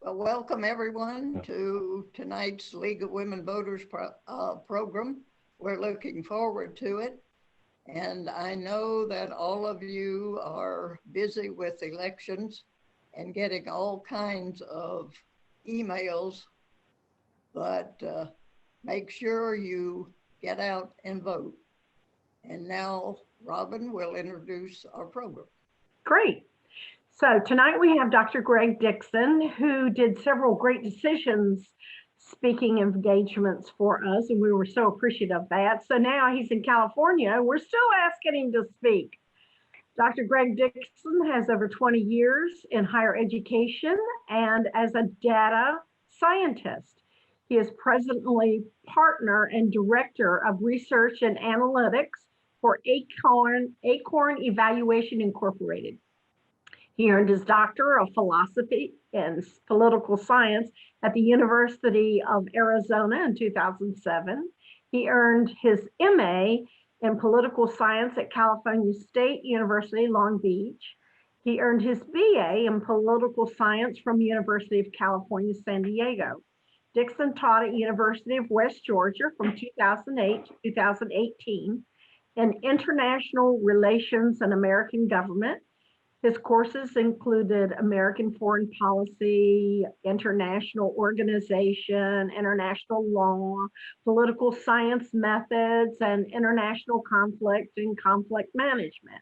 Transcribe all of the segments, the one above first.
Well, welcome everyone to tonight's League of Women Voters program. We're looking forward to it. And I know that all of you are busy with elections and getting all kinds of emails, but make sure you get out and vote. And now Robin will introduce our program. Great. So tonight we have Dr. Greg Dixon, who did several great decisions speaking engagements for us, and we were so appreciative of that. So now he's in California, we're still asking him to speak. Dr. Greg Dixon has over 20 years in higher education and as a data scientist. He is presently partner and director of research and analytics for Acorn Evaluation Incorporated. He earned his Doctor of Philosophy and Political Science at the University of Arizona in 2007. He earned his MA in Political Science at California State University, Long Beach. He earned his BA in Political Science from University of California, San Diego. Dixon taught at University of West Georgia from 2008 to 2018 in International Relations and American Government. His courses included American Foreign Policy, International Organization, International Law, Political Science Methods, and International Conflict and Conflict Management,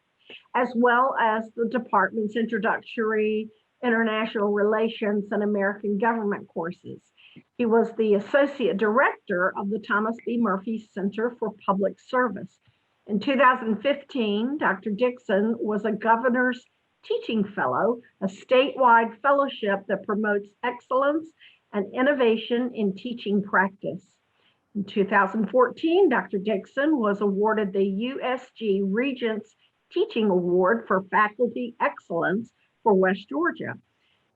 as well as the department's Introductory, International Relations, and American Government courses. He was the Associate Director of the Thomas B. Murphy Center for Public Service. In 2015, Dr. Dixon was a Governor's Teaching Fellow, a statewide fellowship that promotes excellence and innovation in teaching practice. In 2014, Dr. Dixon was awarded the USG Regents Teaching Award for Faculty Excellence for West Georgia.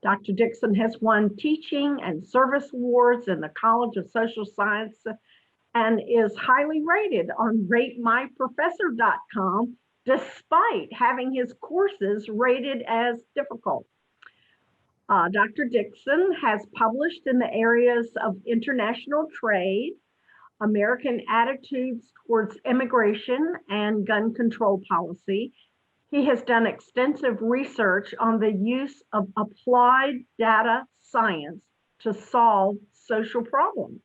Dr. Dixon has won teaching and service awards in the College of Social Science and is highly rated on RateMyProfessor.com, despite having his courses rated as difficult. Dr. Dixon has published in the areas of international trade, American attitudes towards immigration, and gun control policy. He has done extensive research on the use of applied data science to solve social problems.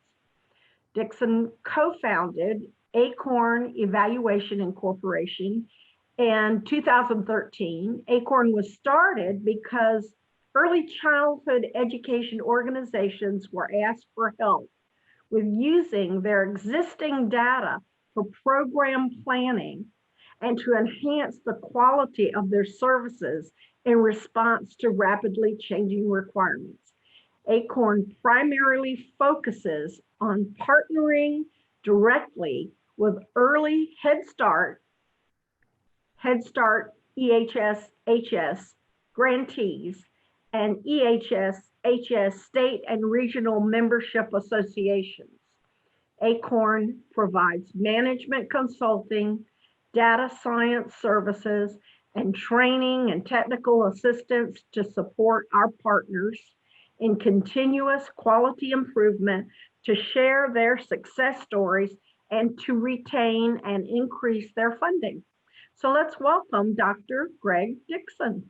Dixon co-founded Acorn Evaluation Incorporation in 2013. Acorn was started because early childhood education organizations were asked for help with using their existing data for program planning and to enhance the quality of their services in response to rapidly changing requirements. Acorn primarily focuses on partnering directly with early Head Start, EHS-HS grantees, and EHS-HS state and regional membership associations. Acorn provides management consulting, data science services, and training and technical assistance to support our partners in continuous quality improvement, to share their success stories, and to retain and increase their funding. So let's welcome Dr. Greg Dixon.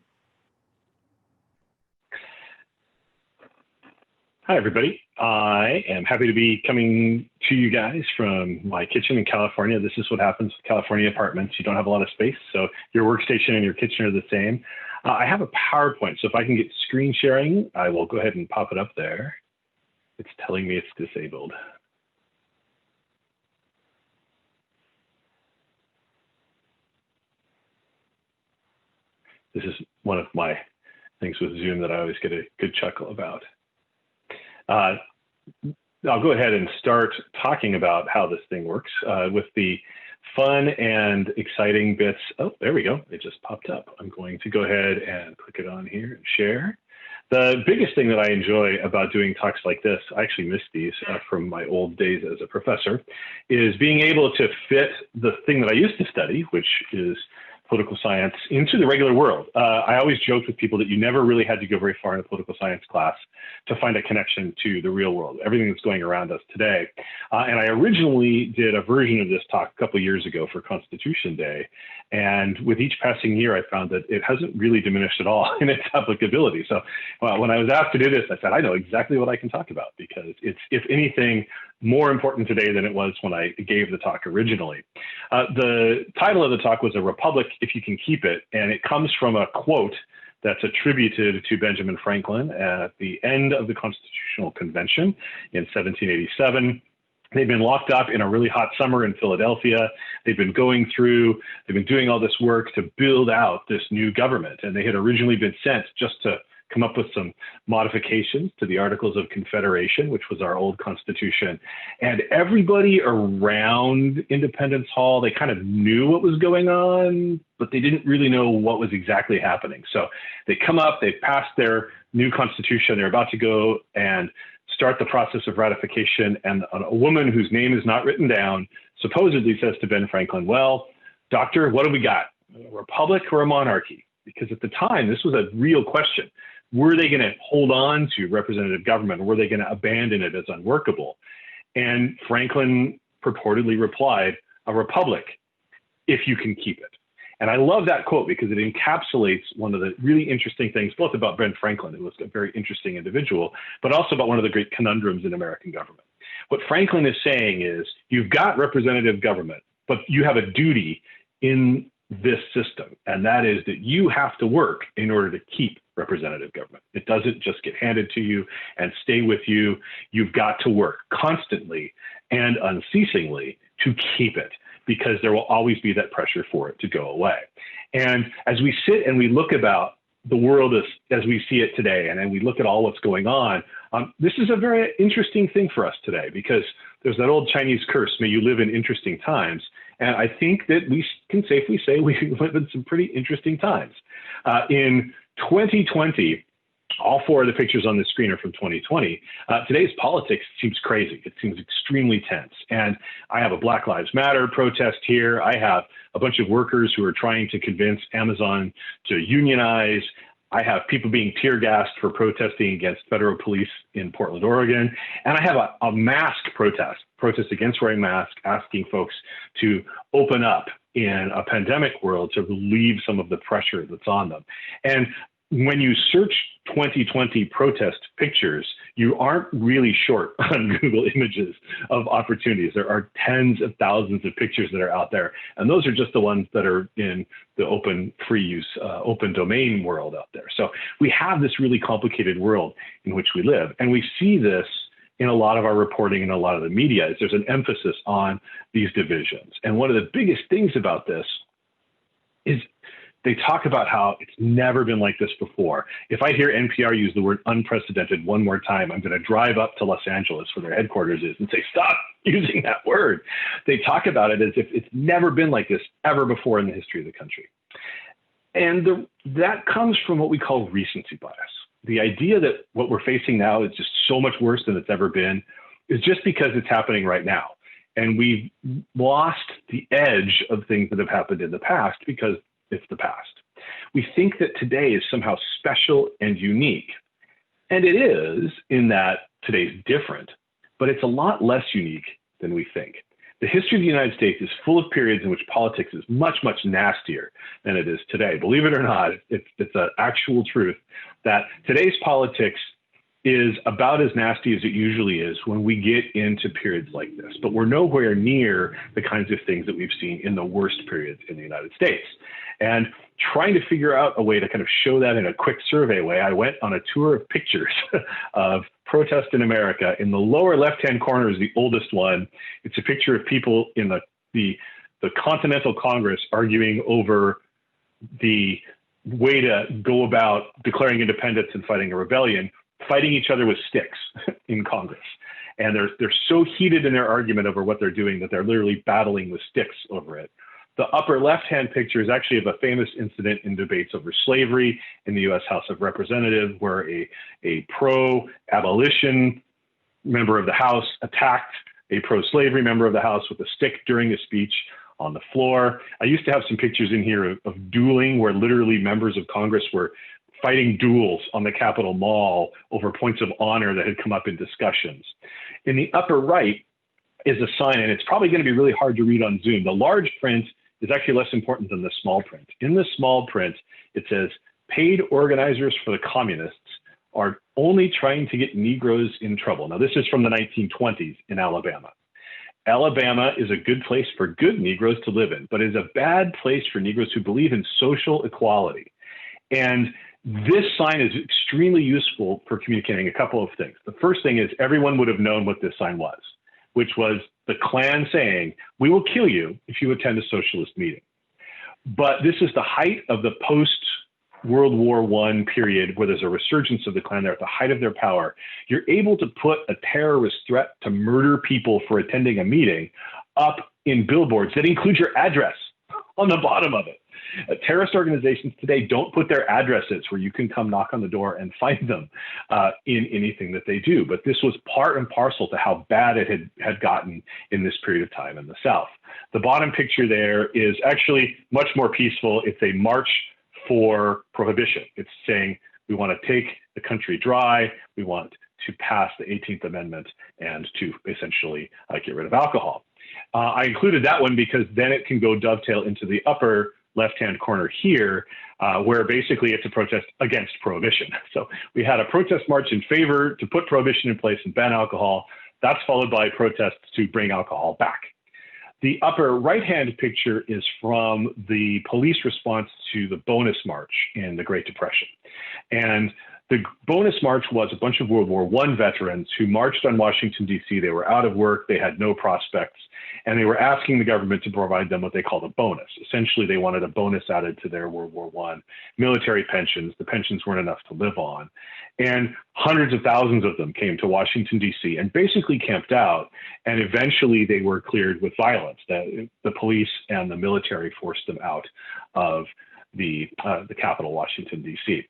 Hi, everybody. I am happy to be coming to you guys from my kitchen in California. This is what happens with California apartments. You don't have a lot of space, so your workstation and your kitchen are the same. I have a PowerPoint, so if I can get screen sharing, I will go ahead and pop it up there. It's telling me it's disabled. This is one of my things with Zoom that I always get a good chuckle about. I'll go ahead and start talking about how this thing works with the fun and exciting bits. Oh, there we go. It just popped up. I'm going to go ahead and click it on here and share. The biggest thing that I enjoy about doing talks like this, I actually missed these from my old days as a professor, is being able to fit the thing that I used to study, which is political science into the regular world. I always joked with people that you never really had to go very far in a political science class to find a connection to the real world, everything that's going around us today. And I originally did a version of this talk a couple of years ago for Constitution Day. And with each passing year, I found that it hasn't really diminished at all in its applicability. So when I was asked to do this, I said, I know exactly what I can talk about, because it's, if anything, more important today than it was when I gave the talk originally. The title of the talk was A Republic If You Can Keep It, and it comes from a quote that's attributed to Benjamin Franklin at the end of the Constitutional Convention in 1787. They've been locked up in a really hot summer in Philadelphia. They've been doing all this work to build out this new government. And they had originally been sent just to come up with some modifications to the Articles of Confederation, which was our old Constitution. And everybody around Independence Hall, they kind of knew what was going on, but they didn't really know what was exactly happening. So they come up, they passed their new Constitution, they're about to go and start the process of ratification, and a woman whose name is not written down supposedly says to Ben Franklin, well, doctor, what do we got? A republic or a monarchy? Because at the time, this was a real question. Were they going to hold on to representative government, or were they going to abandon it as unworkable? And Franklin purportedly replied, a republic, if you can keep it. And I love that quote because it encapsulates one of the really interesting things, both about Ben Franklin, who was a very interesting individual, but also about one of the great conundrums in American government. What Franklin is saying is, you've got representative government, but you have a duty in this system, and that is that you have to work in order to keep representative government. It doesn't just get handed to you and stay with you. You've got to work constantly and unceasingly to keep it, because there will always be that pressure for it to go away. And as we sit and we look about the world as we see it today, and then we look at all what's going on, this is a very interesting thing for us today, because there's that old Chinese curse, may you live in interesting times. And I think that we can safely say we live in some pretty interesting times. In 2020, all four of the pictures on the screen are from 2020. Today's politics seems crazy. It seems extremely tense. And I have a Black Lives Matter protest here. I have a bunch of workers who are trying to convince Amazon to unionize. I have people being tear gassed for protesting against federal police in Portland, Oregon. And I have a mask protest against wearing masks, asking folks to open up in a pandemic world to relieve some of the pressure that's on them. And when you search 2020 protest pictures, you aren't really short on Google Images of opportunities. There are tens of thousands of pictures that are out there. And those are just the ones that are in the open free use, open domain world out there. So we have this really complicated world in which we live. And we see this in a lot of our reporting and a lot of the media, is there's an emphasis on these divisions. And one of the biggest things about this is they talk about how it's never been like this before. If I hear NPR use the word unprecedented one more time, I'm going to drive up to Los Angeles, where their headquarters is, and say, stop using that word. They talk about it as if it's never been like this ever before in the history of the country. And that comes from what we call recency bias. The idea that what we're facing now is just so much worse than it's ever been is just because it's happening right now. And we've lost the edge of things that have happened in the past because it's the past. We think that today is somehow special and unique. And it is, in that today's different, but it's a lot less unique than we think. The history of the United States is full of periods in which politics is much, much nastier than it is today. Believe it or not, it's an actual truth that today's politics is about as nasty as it usually is when we get into periods like this. But we're nowhere near the kinds of things that we've seen in the worst periods in the United States. And trying to figure out a way to kind of show that in a quick survey way, I went on a tour of pictures of protest in America. In the lower left-hand corner is the oldest one. It's a picture of people in the Continental Congress arguing over the way to go about declaring independence and fighting a rebellion, fighting each other with sticks in Congress. And they're so heated in their argument over what they're doing that they're literally battling with sticks over it. The upper left-hand picture is actually of a famous incident in debates over slavery in the U.S. House of Representatives, where a pro-abolition member of the House attacked a pro-slavery member of the House with a stick during a speech on the floor. I used to have some pictures in here of dueling, where literally members of Congress were fighting duels on the Capitol Mall over points of honor that had come up in discussions. In the upper right is a sign, and it's probably going to be really hard to read on Zoom. The large print is actually less important than the small print. In the small print, it says, "Paid organizers for the communists are only trying to get Negroes in trouble." Now, this is from the 1920s in Alabama. Alabama is a good place for good Negroes to live in, but is a bad place for Negroes who believe in social equality. And this sign is extremely useful for communicating a couple of things. The first thing is everyone would have known what this sign was, which was the Klan saying, "We will kill you if you attend a socialist meeting." But this is the height of the post-World War I period, where there's a resurgence of the Klan. They're at the height of their power. You're able to put a terrorist threat to murder people for attending a meeting up in billboards that include your address on the bottom of it. Terrorist organizations today don't put their addresses where you can come knock on the door and find them in anything that they do. But this was part and parcel to how bad it had gotten in this period of time in the South. The bottom picture there is actually much more peaceful. It's a march for prohibition. It's saying we want to take the country dry. We want to pass the 18th Amendment and to essentially get rid of alcohol. I included that one because then it can go dovetail into the upper left-hand corner here, where basically it's a protest against prohibition. So we had a protest march in favor to put prohibition in place and ban alcohol. That's followed by protests to bring alcohol back. The upper right-hand picture is from the police response to the bonus march in the Great Depression. And the bonus march was a bunch of World War I veterans who marched on Washington, D.C. They were out of work, they had no prospects, and they were asking the government to provide them what they called a bonus. Essentially, they wanted a bonus added to their World War I military pensions. The pensions weren't enough to live on. And hundreds of thousands of them came to Washington, D.C. and basically camped out, and eventually they were cleared with violence. The police and the military forced them out of the capital, Washington, D.C.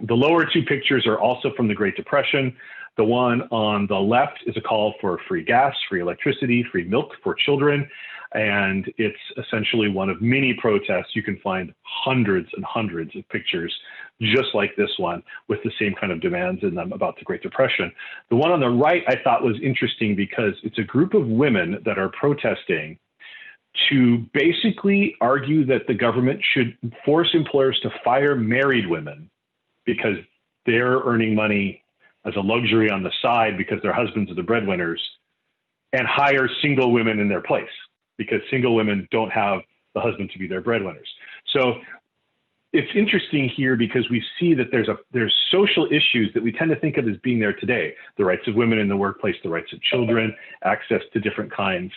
The lower two pictures are also from the Great Depression. The one on the left is a call for free gas, free electricity, free milk for children. And it's essentially one of many protests. You can find hundreds and hundreds of pictures just like this one with the same kind of demands in them about the Great Depression. The one on the right I thought was interesting because it's a group of women that are protesting to basically argue that the government should force employers to fire married women because they're earning money as a luxury on the side because their husbands are the breadwinners, and hire single women in their place because single women don't have the husband to be their breadwinners. So it's interesting here because we see that there's social issues that we tend to think of as being there today. The rights of women in the workplace, the rights of children, access to different kinds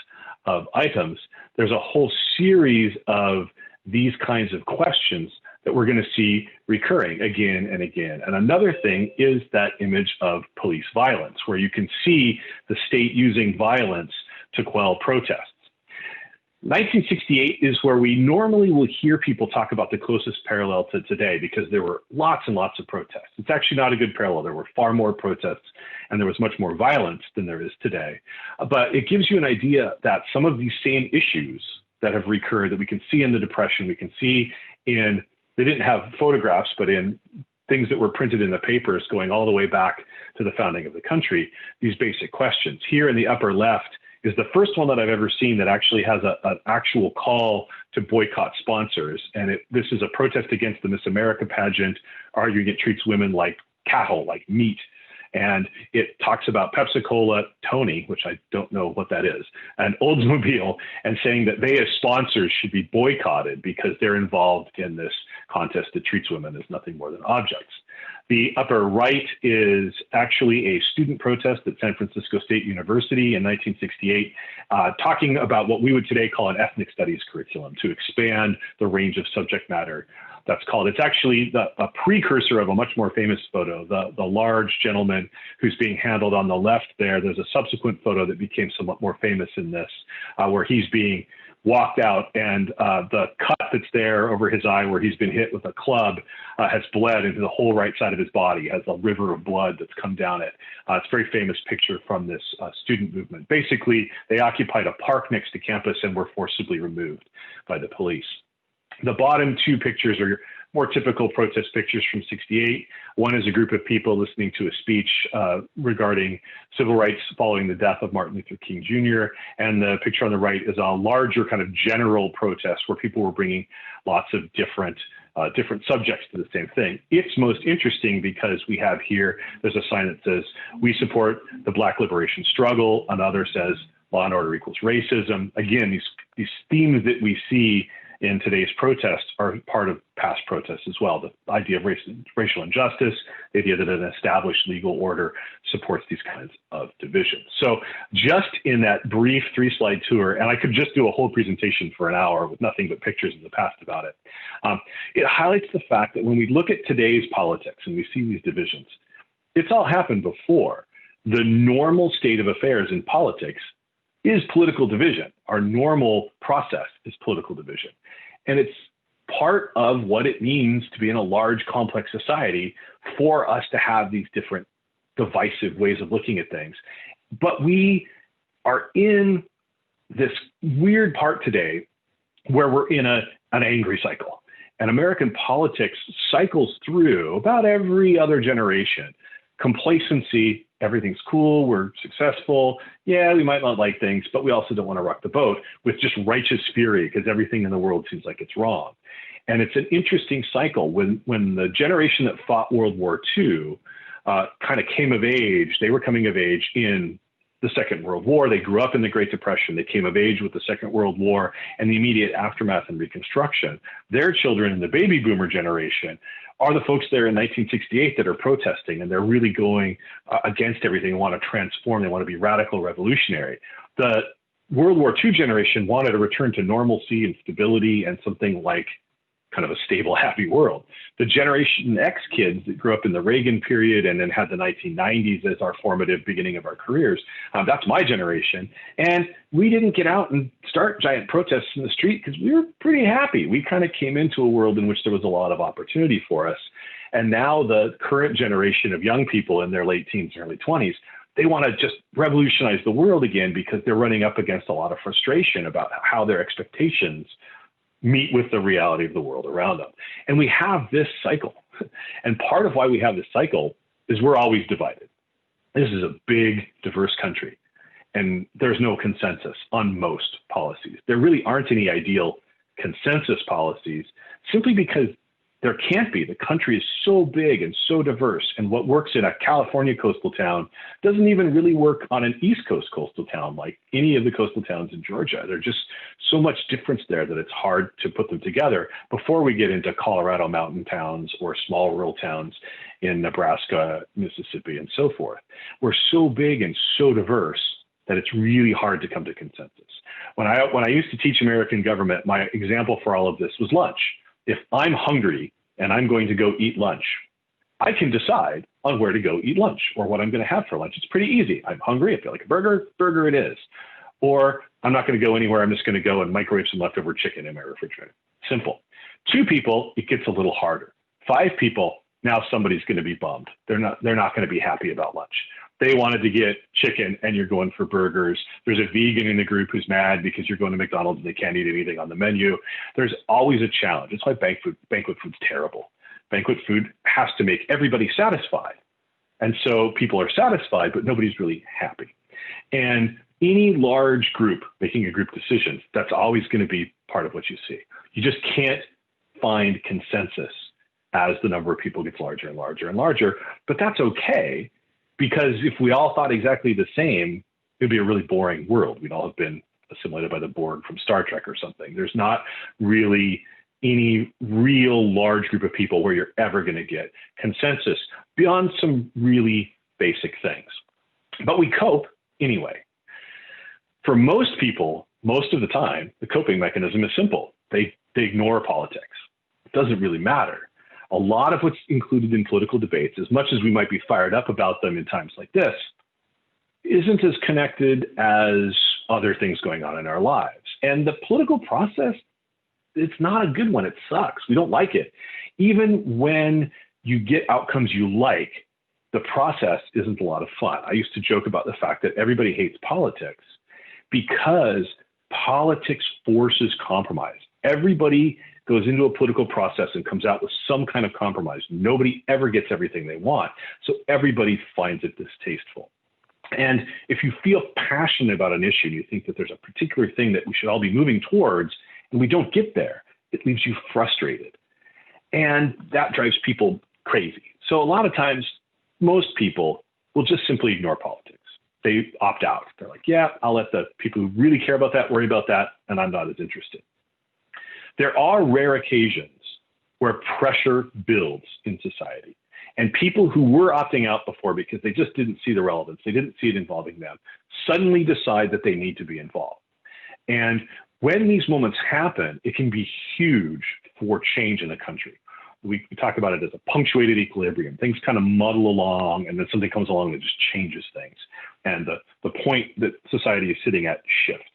of items. There's a whole series of these kinds of questions that we're going to see recurring again and again. And another thing is that image of police violence, where you can see the state using violence to quell protests. 1968 is where we normally will hear people talk about the closest parallel to today because there were lots and lots of protests. It's actually not a good parallel. There were far more protests and there was much more violence than there is today. But it gives you an idea that some of these same issues that have recurred that we can see in the Depression, we can see in, they didn't have photographs, but in things that were printed in the papers going all the way back to the founding of the country, these basic questions. Here in the upper left is the first one that I've ever seen that actually has an actual call to boycott sponsors. And this is a protest against the Miss America pageant, arguing it treats women like cattle, like meat. And it talks about Pepsi-Cola, Tony, which I don't know what that is, and Oldsmobile, and saying that they as sponsors should be boycotted because they're involved in this contest that treats women as nothing more than objects. The upper right is actually a student protest at San Francisco State University in 1968, talking about what we would today call an ethnic studies curriculum to expand the range of subject matter that's called. It's actually a precursor of a much more famous photo, the large gentleman who's being handled on the left there. There's a subsequent photo that became somewhat more famous in this, where he's being walked out, and the cut that's there over his eye where he's been hit with a club has bled into the whole right side of his body, has a river of blood that's come down it. It's a very famous picture from this student movement. Basically, they occupied a park next to campus and were forcibly removed by the police. The bottom two pictures are more typical protest pictures from '68. One is a group of people listening to a speech regarding civil rights following the death of Martin Luther King Jr. And the picture on the right is a larger kind of general protest where people were bringing lots of different subjects to the same thing. It's most interesting because we have here, there's a sign that says, "We support the Black liberation struggle." Another says, "Law and order equals racism." Again, these themes that we see in today's protests are part of past protests as well. The idea of racial injustice, the idea that an established legal order supports these kinds of divisions. So just in that brief 3-slide tour, and I could just do a whole presentation for an hour with nothing but pictures of the past about it, it highlights the fact that when we look at today's politics and we see these divisions, it's all happened before. The normal state of affairs in politics is political division. Our normal process is political division. And it's part of what it means to be in a large, complex society for us to have these different divisive ways of looking at things. But we are in this weird part today where we're in an angry cycle. And American politics cycles through about every other generation. Complacency, everything's cool, we're successful. Yeah, we might not like things, but we also don't want to rock the boat, with just righteous fury because everything in the world seems like it's wrong. And it's an interesting cycle. When the generation that fought World War II kind of came of age, they were coming of age in the Second World War. They grew up in the Great Depression. They came of age with the Second World War and the immediate aftermath and Reconstruction. Their children in the baby boomer generation are the folks there in 1968 that are protesting, and they're really going against everything and want to transform. They want to be radical revolutionary. The World War II generation wanted a return to normalcy and stability and something like kind of a stable, happy world. The Generation X kids that grew up in the Reagan period and then had the 1990s as our formative beginning of our careers, that's my generation. And we didn't get out and start giant protests in the street because we were pretty happy. We kind of came into a world in which there was a lot of opportunity for us. And now the current generation of young people in their late teens and early 20s, they want to just revolutionize the world again because they're running up against a lot of frustration about how their expectations meet with the reality of the world around them. And we have this cycle. And part of why we have this cycle is we're always divided. This is a big, diverse country, and there's no consensus on most policies. There really aren't any ideal consensus policies simply because there can't be. The country is so big and so diverse, and what works in a California coastal town doesn't even really work on an East Coast coastal town like any of the coastal towns in Georgia. There's just so much difference there that it's hard to put them together before we get into Colorado mountain towns or small rural towns in Nebraska, Mississippi, and so forth. We're so big and so diverse that it's really hard to come to consensus. When I used to teach American government, my example for all of this was lunch. If I'm hungry and I'm going to go eat lunch, I can decide on where to go eat lunch or what I'm going to have for lunch. It's pretty easy. I'm hungry. I feel like a burger it is. Or I'm not going to go anywhere. I'm just going to go and microwave some leftover chicken in my refrigerator. Simple. 2 people, it gets a little harder. 5 people, now somebody's going to be bummed. They're not going to be happy about lunch. They wanted to get chicken and you're going for burgers. There's a vegan in the group who's mad because you're going to McDonald's and they can't eat anything on the menu. There's always a challenge. That's why banquet food's terrible. Banquet food has to make everybody satisfied. And so people are satisfied, but nobody's really happy. And any large group making a group decision, that's always going to be part of what you see. You just can't find consensus as the number of people gets larger and larger and larger, but that's okay. Because if we all thought exactly the same, it'd be a really boring world. We'd all have been assimilated by the Borg from Star Trek or something. There's not really any real large group of people where you're ever going to get consensus beyond some really basic things. But we cope anyway. For most people, most of the time, the coping mechanism is simple. They ignore politics. It doesn't really matter. A lot of what's included in political debates, as much as we might be fired up about them in times like this, isn't as connected as other things going on in our lives. And the political process it's not a good one. It sucks. We don't like it. Even when you get outcomes you like, the process isn't a lot of fun. I used to joke about the fact that everybody hates politics because politics forces compromise. Everybody goes into a political process and comes out with some kind of compromise. Nobody ever gets everything they want. So everybody finds it distasteful. And if you feel passionate about an issue and you think that there's a particular thing that we should all be moving towards and we don't get there, it leaves you frustrated. And that drives people crazy. So a lot of times, most people will just simply ignore politics. They opt out. They're like, yeah, I'll let the people who really care about that worry about that, and I'm not as interested. There are rare occasions where pressure builds in society. And people who were opting out before because they just didn't see the relevance, they didn't see it involving them, suddenly decide that they need to be involved. And when these moments happen, it can be huge for change in a country. We talk about it as a punctuated equilibrium. Things kind of muddle along, and then something comes along that just changes things. And the point that society is sitting at shifts.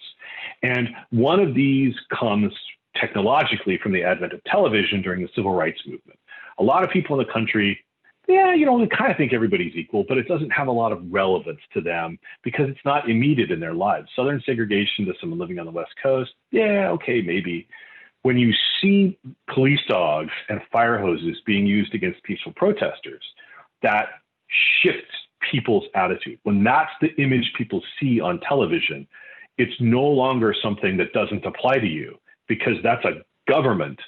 And one of these comes technologically from the advent of television during the civil rights movement. A lot of people in the country, yeah, you know, they kind of think everybody's equal, but it doesn't have a lot of relevance to them because it's not immediate in their lives. Southern segregation to someone living on the West Coast, yeah, okay, maybe. When you see police dogs and fire hoses being used against peaceful protesters, that shifts people's attitude. When that's the image people see on television, it's no longer something that doesn't apply to you because that's a government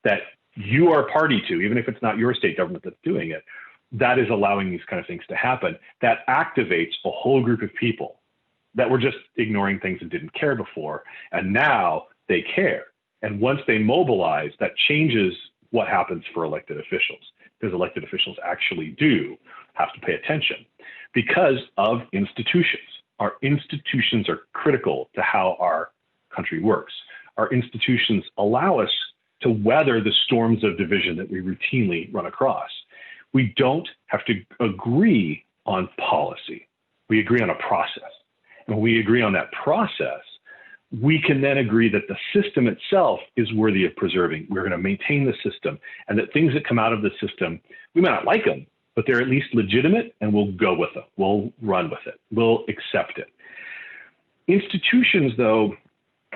that you are party to, even if it's not your state government that's doing it. That is allowing these kind of things to happen. That activates a whole group of people that were just ignoring things and didn't care before. And now they care. And once they mobilize, that changes what happens for elected officials, because elected officials actually do have to pay attention because of institutions. Our institutions are critical to how our country works. Our institutions allow us to weather the storms of division that we routinely run across. We don't have to agree on policy. We agree on a process. And when we agree on that process, we can then agree that the system itself is worthy of preserving. We're going to maintain the system, and that things that come out of the system, we might not like them, but they're at least legitimate, and we'll go with them. We'll run with it. We'll accept it. Institutions, though,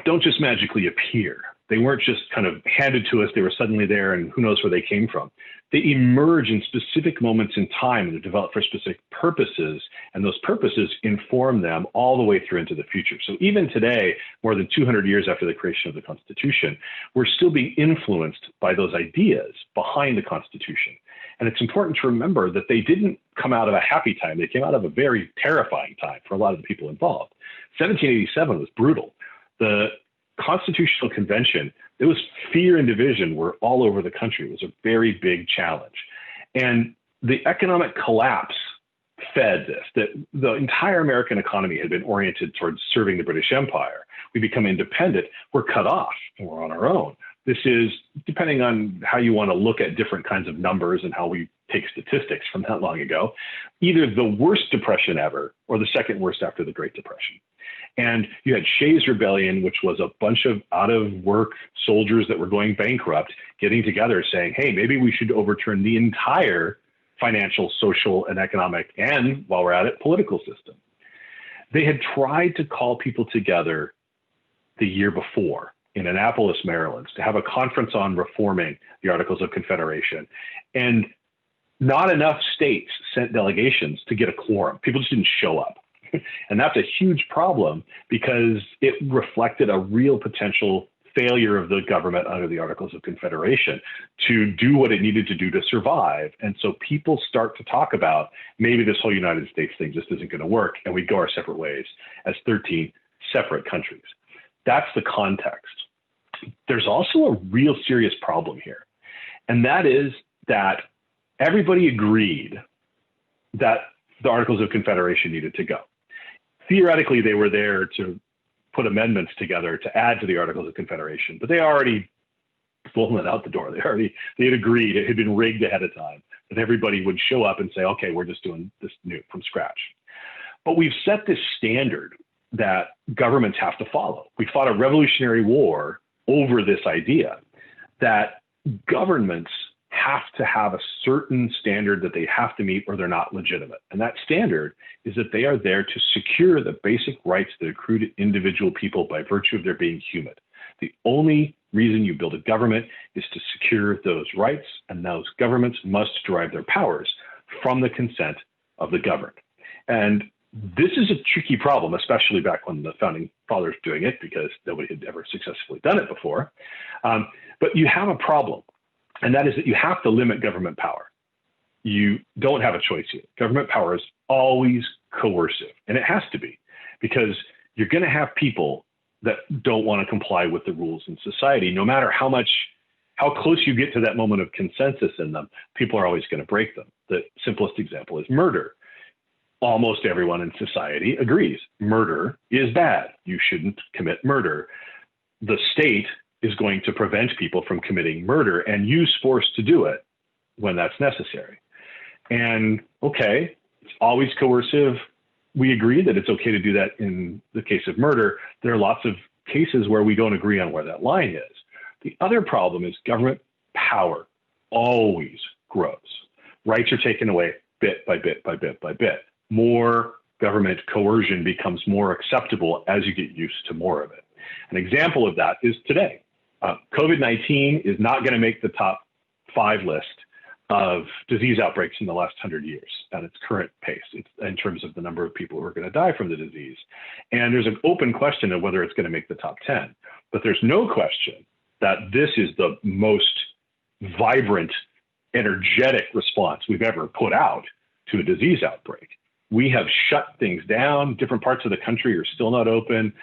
don't just magically appear. They weren't just kind of handed to us. They were suddenly there, and who knows where they came from. They emerge in specific moments in time, and they're developed for specific purposes, and those purposes inform them all the way through into the future. So even today, more than 200 years after the creation of the Constitution, we're still being influenced by those ideas behind the Constitution. And it's important to remember that they didn't come out of a happy time. They came out of a very terrifying time for a lot of the people involved. 1787 was brutal. The Constitutional Convention, there was fear and division were all over the country. It was a very big challenge. And the economic collapse fed this, that the entire American economy had been oriented towards serving the British Empire. We become independent, we're cut off, and we're on our own. This is, depending on how you want to look at different kinds of numbers and how we take statistics from that long ago, either the worst depression ever or the second worst after the Great Depression. And you had Shays' Rebellion, which was a bunch of out-of-work soldiers that were going bankrupt, getting together saying, hey, maybe we should overturn the entire financial, social, and economic, and while we're at it, political system. They had tried to call people together the year before in Annapolis, Maryland, to have a conference on reforming the Articles of Confederation. And not enough states sent delegations to get a quorum. People just didn't show up. And that's a huge problem because it reflected a real potential failure of the government under the Articles of Confederation to do what it needed to do to survive. And so people start to talk about maybe this whole United States thing just isn't going to work, and we go our separate ways as 13 separate countries. That's the context. There's also a real serious problem here, and that is that everybody agreed that the Articles of Confederation needed to go. Theoretically, they were there to put amendments together to add to the Articles of Confederation, but they already blown it out the door. They had agreed, it had been rigged ahead of time, that everybody would show up and say, okay, we're just doing this new from scratch. But we've set this standard that governments have to follow. We fought a Revolutionary War over this idea that governments have to have a certain standard that they have to meet or they're not legitimate. And that standard is that they are there to secure the basic rights that accrue to individual people by virtue of their being human. The only reason you build a government is to secure those rights, and those governments must derive their powers from the consent of the governed. And this is a tricky problem, especially back when the founding fathers were doing it, because nobody had ever successfully done it before. But you have a problem, and that is that you have to limit government power. You don't have a choice here. Government power is always coercive, and it has to be, because you're going to have people that don't want to comply with the rules in society, no matter how close you get to that moment of consensus in them. People are always going to break them. The simplest example is murder. Almost everyone in society agrees murder is bad. You shouldn't commit murder. The state is going to prevent people from committing murder and use force to do it when that's necessary. And okay, it's always coercive. We agree that it's okay to do that in the case of murder. There are lots of cases where we don't agree on where that line is. The other problem is government power always grows. Rights are taken away bit by bit by bit by bit. More government coercion becomes more acceptable as you get used to more of it. An example of that is today. COVID-19 is not going to make the top 5 list of disease outbreaks in the last 100 years at its current pace, in terms of the number of people who are going to die from the disease. And there's an open question of whether it's going to make the top 10. But there's no question that this is the most vibrant, energetic response we've ever put out to a disease outbreak. We have shut things down. Different parts of the country are still not open.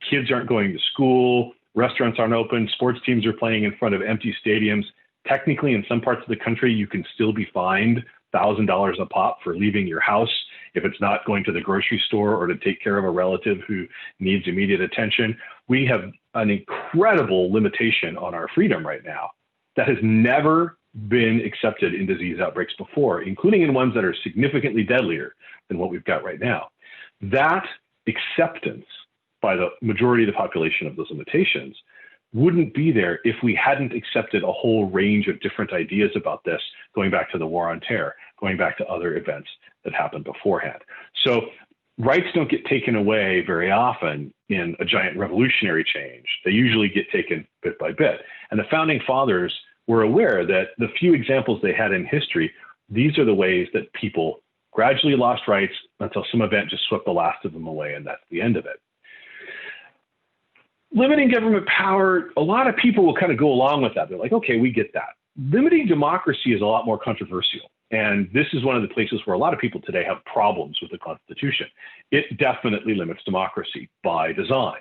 Kids aren't going to school. Restaurants aren't open. Sports teams are playing in front of empty stadiums. Technically, in some parts of the country, you can still be fined $1,000 a pop for leaving your house if it's not going to the grocery store or to take care of a relative who needs immediate attention. We have an incredible limitation on our freedom right now that has never been accepted in disease outbreaks before, including in ones that are significantly deadlier than what we've got right now. That acceptance by the majority of the population of those limitations wouldn't be there if we hadn't accepted a whole range of different ideas about this, going back to the War on Terror, going back to other events that happened beforehand. So rights don't get taken away very often in a giant revolutionary change. They usually get taken bit by bit. And the founding fathers were aware that the few examples they had in history, these are the ways that people gradually lost rights until some event just swept the last of them away, and that's the end of it. Limiting government power, a lot of people will kind of go along with that. They're like, okay, we get that. Limiting democracy is a lot more controversial. And this is one of the places where a lot of people today have problems with the Constitution. It definitely limits democracy by design.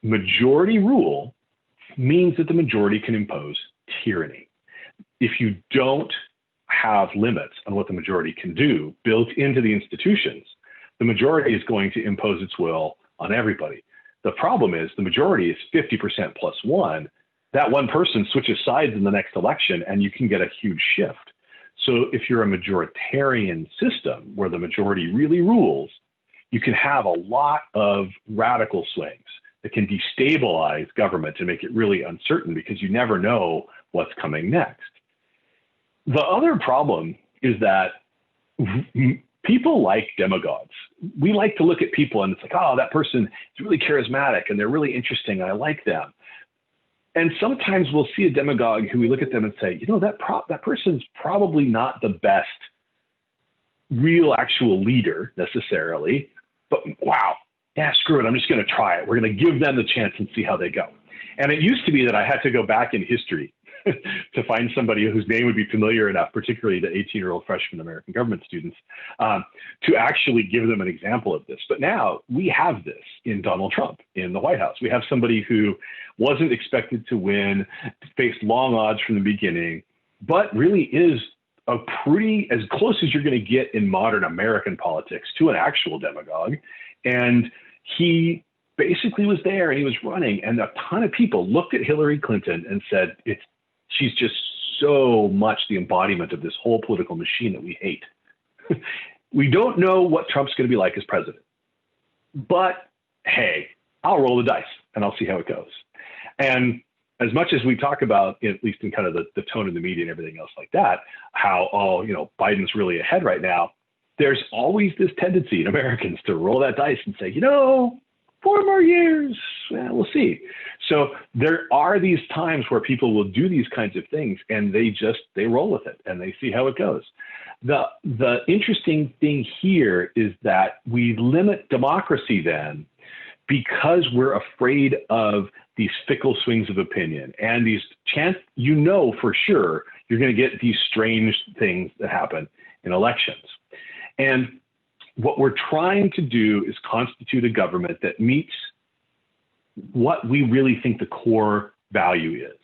Majority rule means that the majority can impose tyranny. If you don't have limits on what the majority can do built into the institutions, the majority is going to impose its will on everybody. The problem is the majority is 50% plus one. That one person switches sides in the next election and you can get a huge shift. So if you're a majoritarian system where the majority really rules, you can have a lot of radical swings that can destabilize government and make it really uncertain because you never know what's coming next. The other problem is that people like demagogues. We like to look at people and it's like, oh, that person is really charismatic and they're really interesting. I like them. And sometimes we'll see a demagogue who we look at them and say, you know, that person's probably not the best real actual leader necessarily, but wow, yeah, screw it. I'm just going to try it. We're going to give them the chance and see how they go. And it used to be that I had to go back in history to find somebody whose name would be familiar enough, particularly the 18-year-old freshman American government students, to actually give them an example of this. But now we have this in Donald Trump in the White House. We have somebody who wasn't expected to win, faced long odds from the beginning, but really is a pretty, as close as you're going to get in modern American politics to an actual demagogue. And he basically was there and he was running, and a ton of people looked at Hillary Clinton and said, she's just so much the embodiment of this whole political machine that we hate. We don't know what Trump's going to be like as president, but hey, I'll roll the dice and I'll see how it goes. And as much as we talk about, at least in kind of the tone of the media and everything else like that, how, oh, Biden's really ahead right now, there's always this tendency in Americans to roll that dice and say, 4 more years, we'll see. So there are these times where people will do these kinds of things and they roll with it and they see how it goes. The interesting thing here is that we limit democracy then because we're afraid of these fickle swings of opinion and these for sure you're going to get these strange things that happen in elections. And what we're trying to do is constitute a government that meets what we really think the core value is.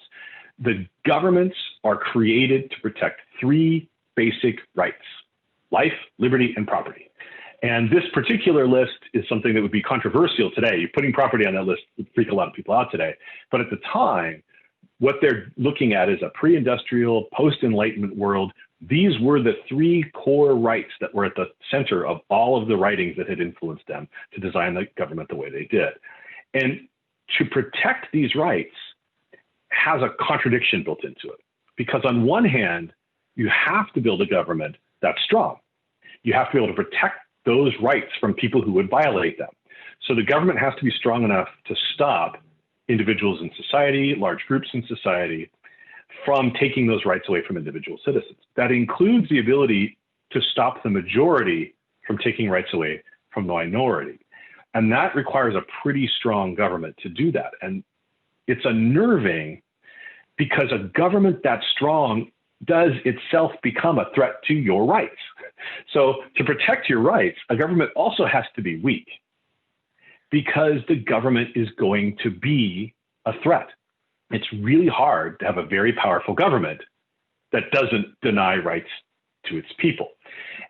The governments are created to protect 3 basic rights: life, liberty, and property. And this particular list is something that would be controversial today. You're putting property on that list would freak a lot of people out today. But at the time, what they're looking at is a pre-industrial, post-Enlightenment world. These were the 3 core rights that were at the center of all of the writings that had influenced them to design the government the way they did. And to protect these rights has a contradiction built into it. Because on one hand, you have to build a government that's strong. You have to be able to protect those rights from people who would violate them. So the government has to be strong enough to stop individuals in society, large groups in society, from taking those rights away from individual citizens. That includes the ability to stop the majority from taking rights away from the minority. And that requires a pretty strong government to do that. And it's unnerving because a government that's strong does itself become a threat to your rights. So to protect your rights, a government also has to be weak because the government is going to be a threat. It's really hard to have a very powerful government that doesn't deny rights to its people.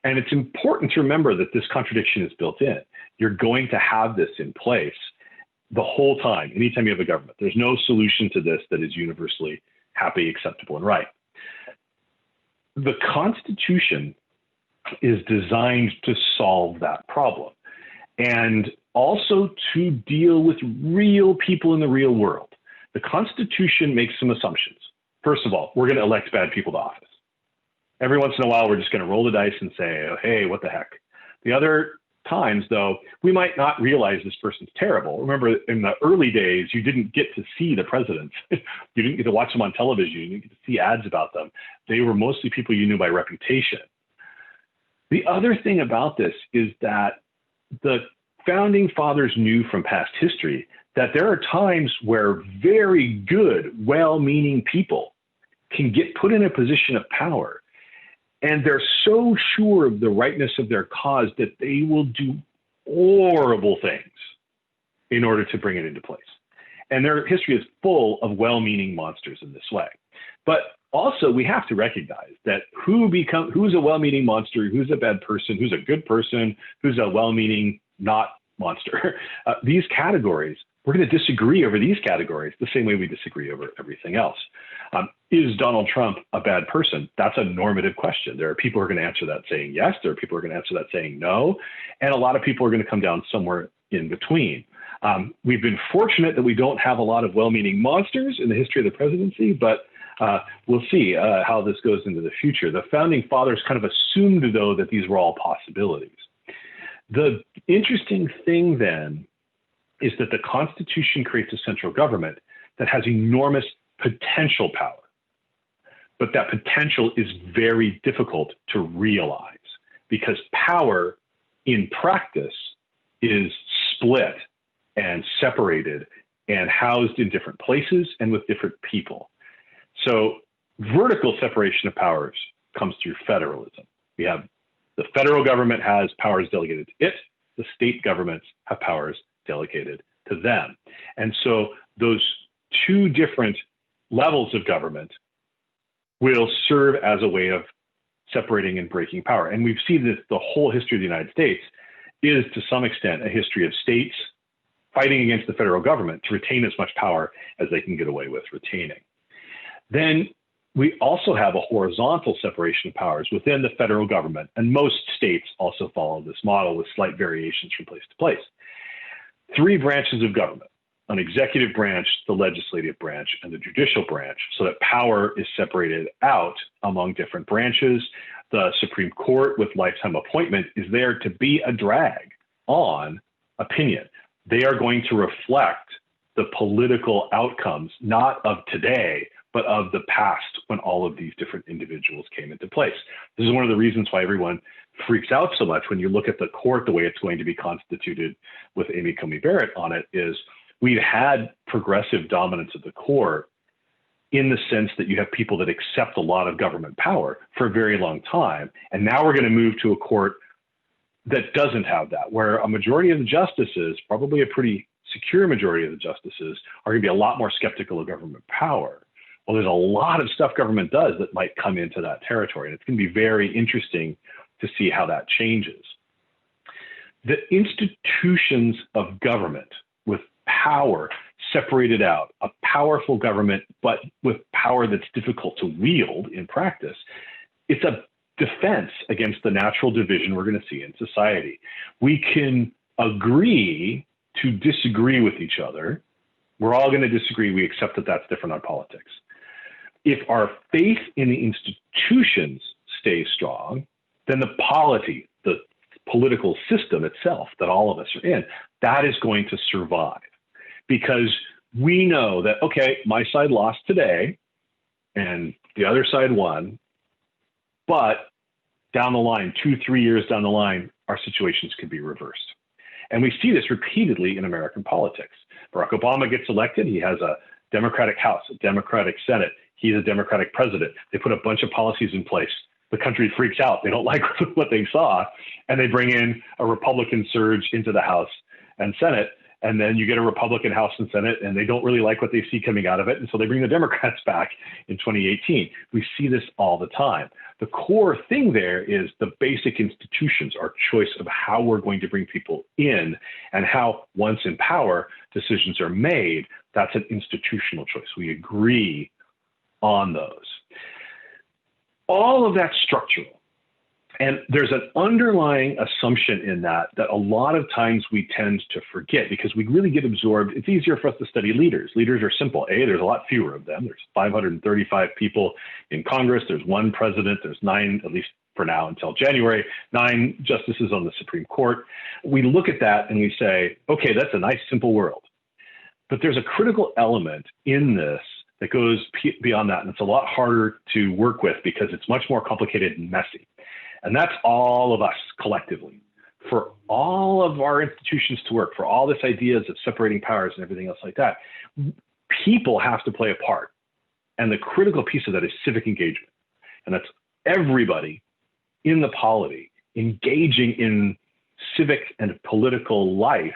And it's important to remember that this contradiction is built in. You're going to have this in place the whole time, anytime you have a government. There's no solution to this that is universally happy, acceptable, and right. The Constitution is designed to solve that problem and also to deal with real people in the real world. The Constitution makes some assumptions. First of all, we're going to elect bad people to office. Every once in a while, we're just going to roll the dice and say, oh, hey, what the heck? The other times, though, we might not realize this person's terrible. Remember, in the early days, you didn't get to see the presidents. You didn't get to watch them on television. You didn't get to see ads about them. They were mostly people you knew by reputation. The other thing about this is that the founding fathers knew from past history that there are times where very good, well-meaning people can get put in a position of power, and they're so sure of the rightness of their cause that they will do horrible things in order to bring it into place. And their history is full of well-meaning monsters in this way. But also, we have to recognize that who's a well-meaning monster, who's a bad person, who's a good person, who's a well-meaning not monster. These categories, we're going to disagree over these categories the same way we disagree over everything else. Is Donald Trump a bad person? That's a normative question. There are people who are going to answer that saying yes. There are people who are going to answer that saying no. And a lot of people are going to come down somewhere in between. We've been fortunate that we don't have a lot of well-meaning monsters in the history of the presidency, but we'll see how this goes into the future. The founding fathers kind of assumed, though, that these were all possibilities. The interesting thing then is that the Constitution creates a central government that has enormous potential power. But that potential is very difficult to realize because power in practice is split and separated and housed in different places and with different people. So vertical separation of powers comes through federalism. We have the federal government has powers delegated to it. The state governments have powers delegated to them. And so those two different levels of government will serve as a way of separating and breaking power. And we've seen this, the whole history of the United States is to some extent a history of states fighting against the federal government to retain as much power as they can get away with retaining. Then we also have a horizontal separation of powers within the federal government, and most states also follow this model with slight variations from place to place. 3 branches of government: an executive branch, the legislative branch, and the judicial branch, so that power is separated out among different branches. The Supreme Court, with lifetime appointment, is there to be a drag on opinion. They are going to reflect the political outcomes, not of today, but of the past, when all of these different individuals came into place. This is one of the reasons why everyone freaks out so much when you look at the court, the way it's going to be constituted with Amy Coney Barrett on it, is we've had progressive dominance of the court in the sense that you have people that accept a lot of government power for a very long time. And now we're going to move to a court that doesn't have that, where a majority of the justices, probably a pretty secure majority of the justices, are going to be a lot more skeptical of government power. Well, there's a lot of stuff government does that might come into that territory. And it's going to be very interesting to see how that changes. The institutions of government with power separated out, a powerful government, but with power that's difficult to wield in practice, it's a defense against the natural division we're going to see in society. We can agree to disagree with each other. We're all going to disagree. We accept that that's different on politics. If our faith in the institutions stays strong, then the polity, the political system itself that all of us are in, that is going to survive. Because we know that, okay, my side lost today and the other side won, but down the line, 2-3 years down the line, our situations could be reversed. And we see this repeatedly in American politics. Barack Obama gets elected, he has a Democratic House, a Democratic Senate, he's a Democratic president. They put a bunch of policies in place. The country freaks out. They don't like what they saw, and they bring in a Republican surge into the House and Senate. And then you get a Republican House and Senate, and they don't really like what they see coming out of it. And so they bring the Democrats back in 2018. We see this all the time. The core thing there is the basic institutions, our choice of how we're going to bring people in, and how, once in power, decisions are made. That's an institutional choice. We agree on those. All of that's structural. And there's an underlying assumption in that a lot of times we tend to forget, because we really get absorbed. It's easier for us to study leaders. Leaders are simple. There's a lot fewer of them. There's 535 people in Congress. There's one president. There's 9, at least for now until January, 9 justices on the Supreme Court. We look at that and we say, okay, that's a nice, simple world. But there's a critical element in this that goes beyond that. And it's a lot harder to work with because it's much more complicated and messy. And that's all of us collectively. For all of our institutions to work, for all this ideas of separating powers and everything else like that, people have to play a part. And the critical piece of that is civic engagement. And that's everybody in the polity engaging in civic and political life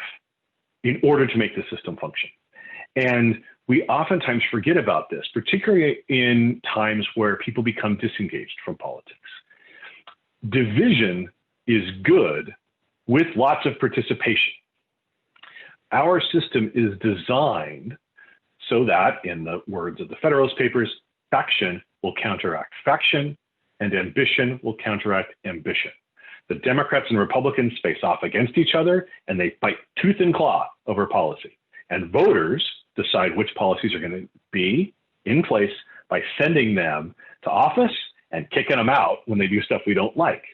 in order to make the system function. And we oftentimes forget about this, particularly in times where people become disengaged from politics. Division is good with lots of participation. Our system is designed so that, in the words of the Federalist Papers, faction will counteract faction and ambition will counteract ambition. The Democrats and Republicans face off against each other and they fight tooth and claw over policy. And voters decide which policies are going to be in place by sending them to office and kicking them out when they do stuff we don't like.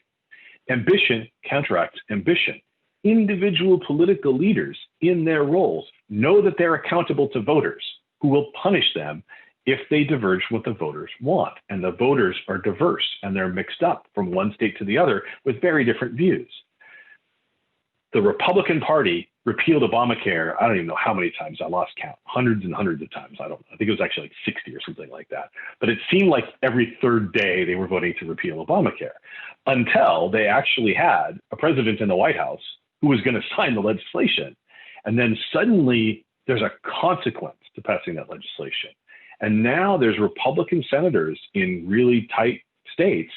Ambition counteracts ambition. Individual political leaders in their roles know that they're accountable to voters who will punish them if they diverge from what the voters want. And the voters are diverse and they're mixed up from one state to the other with very different views. The Republican Party repealed Obamacare, I don't even know how many times, I lost count, hundreds and hundreds of times. I think it was actually like 60 or something like that. But it seemed like every third day they were voting to repeal Obamacare, until they actually had a president in the White House who was going to sign the legislation. And then suddenly there's a consequence to passing that legislation. And now there's Republican senators in really tight states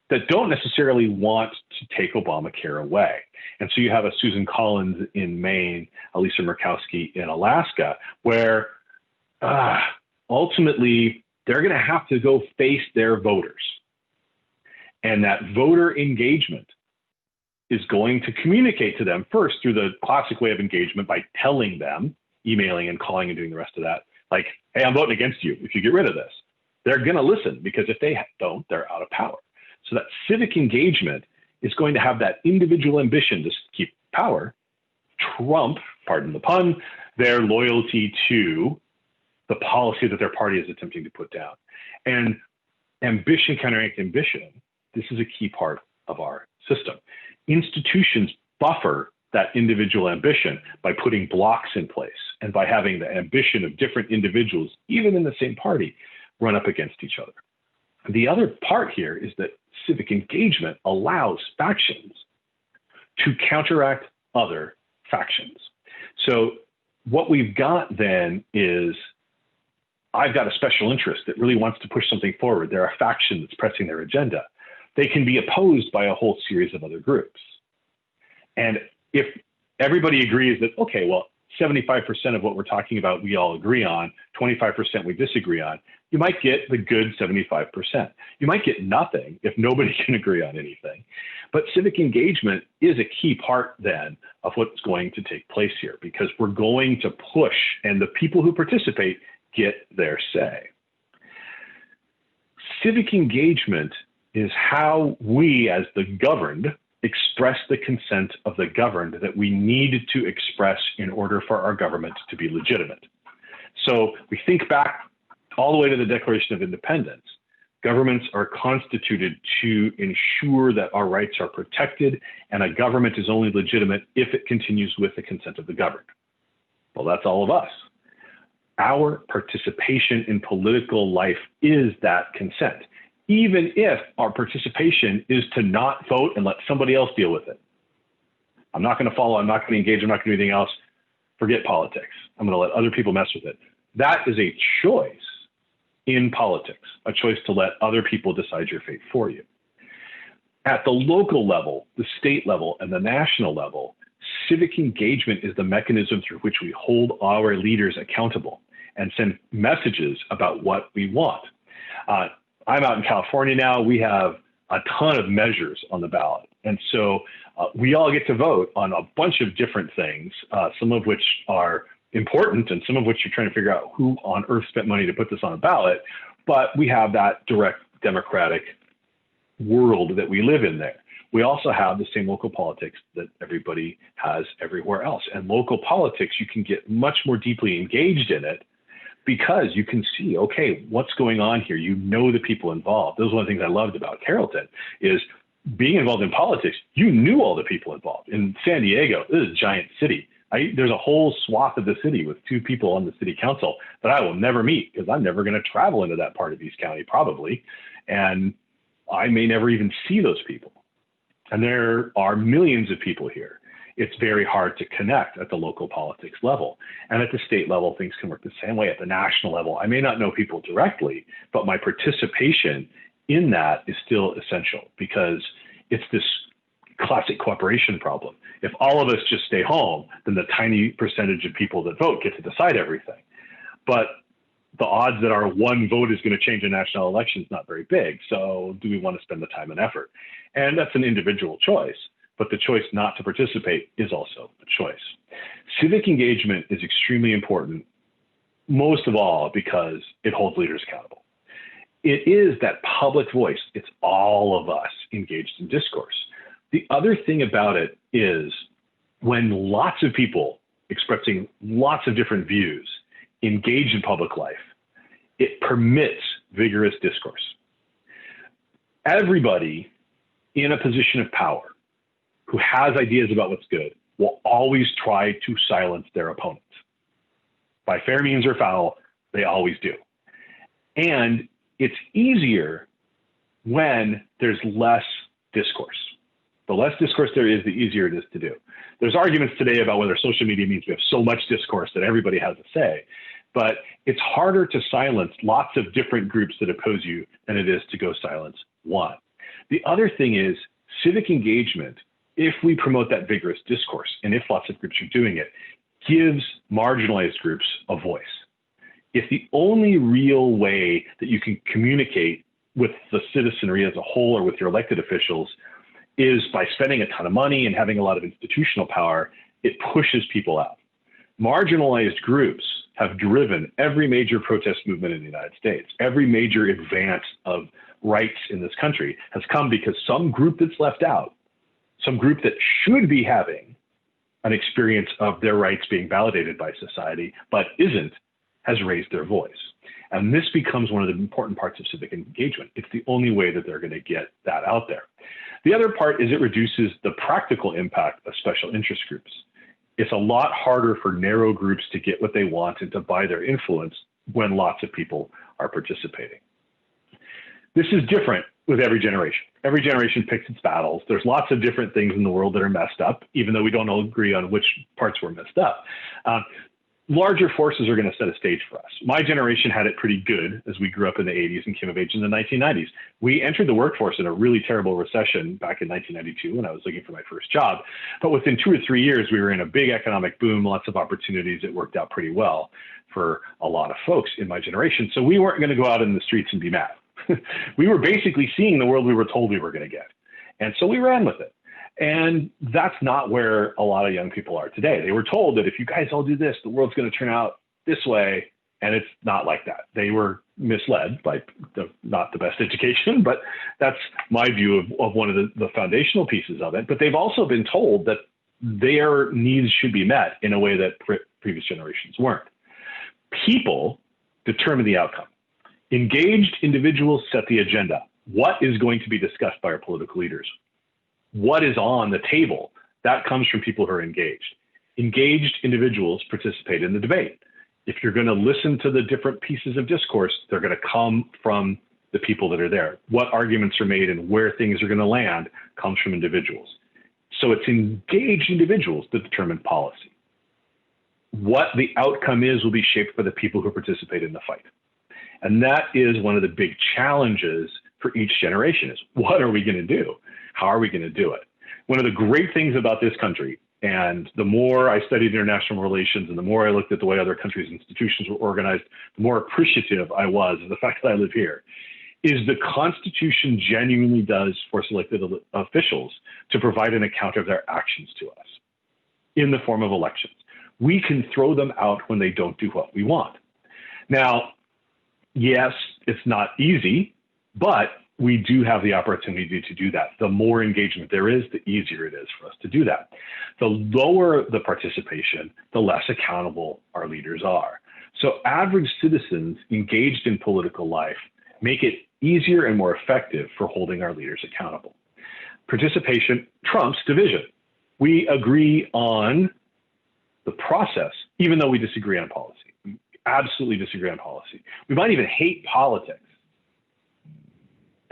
that don't necessarily want to take Obamacare away. And so you have a Susan Collins in Maine, a Lisa Murkowski in Alaska, where ultimately they're going to have to go face their voters. And that voter engagement is going to communicate to them first through the classic way of engagement by telling them emailing and calling and doing the rest of that. Like, hey, I'm voting against you if you get rid of this. They're going to listen, because if they don't, they're out of power. So that civic engagement is going to have that individual ambition to keep power trump, pardon the pun, their loyalty to the policy that their party is attempting to put down. And ambition counteracts ambition. This is a key part of our system. Institutions buffer that individual ambition by putting blocks in place and by having the ambition of different individuals, even in the same party, run up against each other. The other part here is that civic engagement allows factions to counteract other factions. So what we've got then is, I've got a special interest that really wants to push something forward. There are factions that's pressing their agenda. They can be opposed by a whole series of other groups. And if everybody agrees that, okay, well, 75% of what we're talking about we all agree on, 25% we disagree on, you might get the good 75%. You might get nothing if nobody can agree on anything. But civic engagement is a key part then of what's going to take place here, because we're going to push, and the people who participate get their say. Civic engagement is how we, as the governed, express the consent of the governed that we need to express in order for our government to be legitimate. So we think back all the way to the Declaration of Independence. Governments are constituted to ensure that our rights are protected, and a government is only legitimate if it continues with the consent of the governed. Well, that's all of us. Our participation in political life is that consent, even if our participation is to not vote and let somebody else deal with it. I'm not going to follow, I'm not going to engage, I'm not going to do anything else. Forget politics. I'm going to let other people mess with it. That is a choice in politics, a choice to let other people decide your fate for you. At the local level, the state level, and the national level, civic engagement is the mechanism through which we hold our leaders accountable and send messages about what we want. I'm out in California now. We have a ton of measures on the ballot. And so we all get to vote on a bunch of different things, some of which are important and some of which you're trying to figure out who on earth spent money to put this on a ballot. But we have that direct democratic world that we live in there. We also have the same local politics that everybody has everywhere else. And local politics, you can get much more deeply engaged in it because you can see, okay, what's going on here? You know the people involved. Those are one of the things I loved about Carrollton is being involved in politics. You knew all the people involved. In San Diego, this is a giant city. There's a whole swath of the city with 2 people on the city council that I will never meet because I'm never going to travel into that part of East County probably. And I may never even see those people. And there are millions of people here. It's very hard to connect at the local politics level. And at the state level, things can work the same way. At the national level, I may not know people directly, but my participation in that is still essential because it's this classic cooperation problem. If all of us just stay home, then the tiny percentage of people that vote get to decide everything. But the odds that our one vote is going to change a national election is not very big. So do we want to spend the time and effort? And that's an individual choice, but the choice not to participate is also a choice. Civic engagement is extremely important, most of all because it holds leaders accountable. It is that public voice. It's all of us engaged in discourse. The other thing about it is when lots of people expressing lots of different views engage in public life, it permits vigorous discourse. Everybody in a position of power who has ideas about what's good will always try to silence their opponents. By fair means or foul, they always do. And it's easier when there's less discourse. The less discourse there is, the easier it is to do. There's arguments today about whether social media means we have so much discourse that everybody has a say, but it's harder to silence lots of different groups that oppose you than it is to go silence one. The other thing is civic engagement, if we promote that vigorous discourse, and if lots of groups are doing it, gives marginalized groups a voice. If the only real way that you can communicate with the citizenry as a whole or with your elected officials is by spending a ton of money and having a lot of institutional power, it pushes people out. Marginalized groups have driven every major protest movement in the United States. Every major advance of rights in this country has come because some group that's left out, some group that should be having an experience of their rights being validated by society, but isn't, has raised their voice. And this becomes one of the important parts of civic engagement. It's the only way that they're going to get that out there. The other part is it reduces the practical impact of special interest groups. It's a lot harder for narrow groups to get what they want and to buy their influence when lots of people are participating. This is different with every generation. Every generation picks its battles. There's lots of different things in the world that are messed up, even though we don't all agree on which parts were messed up. Larger forces are going to set a stage for us. My generation had it pretty good as we grew up in the 80s and came of age in the 1990s. We entered the workforce in a really terrible recession back in 1992 when I was looking for my first job. But within 2 or 3 years, we were in a big economic boom, lots of opportunities. It worked out pretty well for a lot of folks in my generation. So we weren't going to go out in the streets and be mad. We were basically seeing the world we were told we were going to get. And so we ran with it. And that's not where a lot of young people are today. They were told that if you guys all do this, the world's going to turn out this way. And it's not like that. They were misled by not the best education, but that's my view of one of the foundational pieces of it. But they've also been told that their needs should be met in a way that previous generations weren't. People determine the outcome. Engaged individuals set the agenda. What is going to be discussed by our political leaders? What is on the table? That comes from people who are engaged. Engaged individuals participate in the debate. If you're going to listen to the different pieces of discourse, they're going to come from the people that are there. What arguments are made and where things are going to land comes from individuals. So it's engaged individuals that determine policy. What the outcome is will be shaped by the people who participate in the fight. And that is one of the big challenges for each generation is what are we going to do? How are we going to do it? One of the great things about this country, and the more I studied international relations and the more I looked at the way other countries' institutions were organized, the more appreciative I was of the fact that I live here, is the Constitution genuinely does force elected officials to provide an account of their actions to us in the form of elections. We can throw them out when they don't do what we want. Now, yes, it's not easy, but we do have the opportunity to do that. The more engagement there is, the easier it is for us to do that. The lower the participation, the less accountable our leaders are. So average citizens engaged in political life make it easier and more effective for holding our leaders accountable. Participation trumps division. We agree on the process, even though we disagree on policy. We absolutely disagree on policy. We might even hate politics.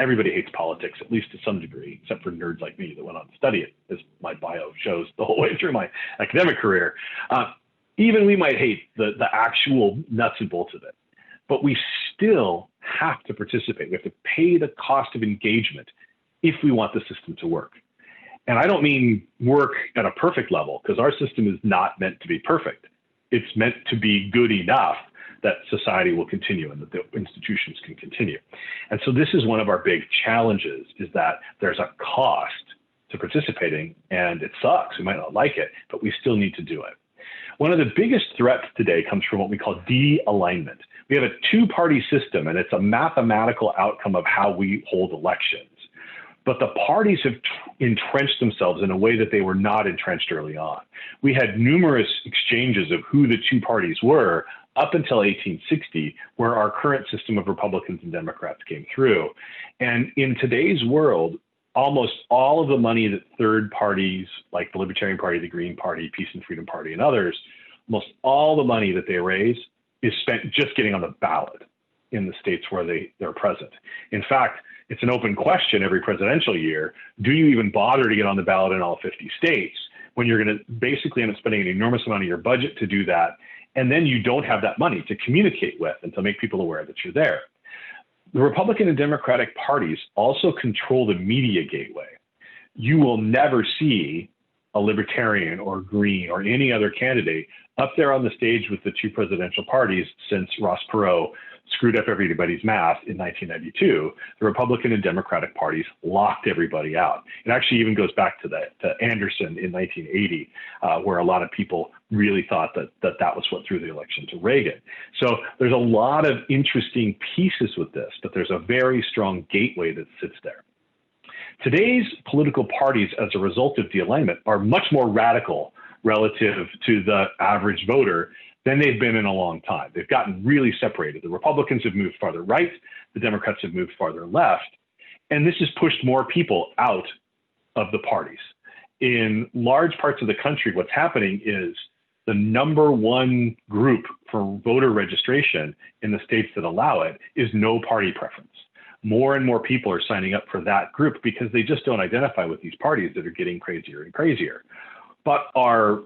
Everybody hates politics, at least to some degree, except for nerds like me that went on to study it, as my bio shows the whole way through my academic career. Even we might hate the actual nuts and bolts of it, but we still have to participate. We have to pay the cost of engagement if we want the system to work. And I don't mean work at a perfect level, because our system is not meant to be perfect. It's meant to be good enough that society will continue and that the institutions can continue. And so this is one of our big challenges, is that there's a cost to participating, and it sucks. We might not like it, but we still need to do it. One of the biggest threats today comes from what we call de-alignment. We have a two-party system, and it's a mathematical outcome of how we hold elections. But the parties have entrenched themselves in a way that they were not entrenched early on. We had numerous exchanges of who the two parties were up until 1860, where our current system of Republicans and Democrats came through. And in today's world, almost all of the money that third parties, like the Libertarian Party, the Green Party, Peace and Freedom Party, and others, almost all the money that they raise is spent just getting on the ballot in the states where they're present. In fact, it's an open question every presidential year. Do you even bother to get on the ballot in all 50 states when you're going to basically end up spending an enormous amount of your budget to do that? And then you don't have that money to communicate with and to make people aware that you're there. The Republican and Democratic parties also control the media gateway. You will never see a libertarian or green or any other candidate up there on the stage with the two presidential parties since Ross Perot screwed up everybody's math in 1992. The Republican and Democratic parties locked everybody out. It actually even goes back to Anderson in 1980, where a lot of people really thought that was what threw the election to Reagan. So there's a lot of interesting pieces with this, but there's a very strong gateway that sits there. Today's political parties, as a result of Dealignment, are much more radical relative to the average voter than they've been in a long time. They've gotten really separated. The Republicans have moved farther right, the Democrats have moved farther left, and this has pushed more people out of the parties. In large parts of the country, what's happening is the number one group for voter registration in the states that allow it is no party preference. More and more people are signing up for that group because they just don't identify with these parties that are getting crazier and crazier. But our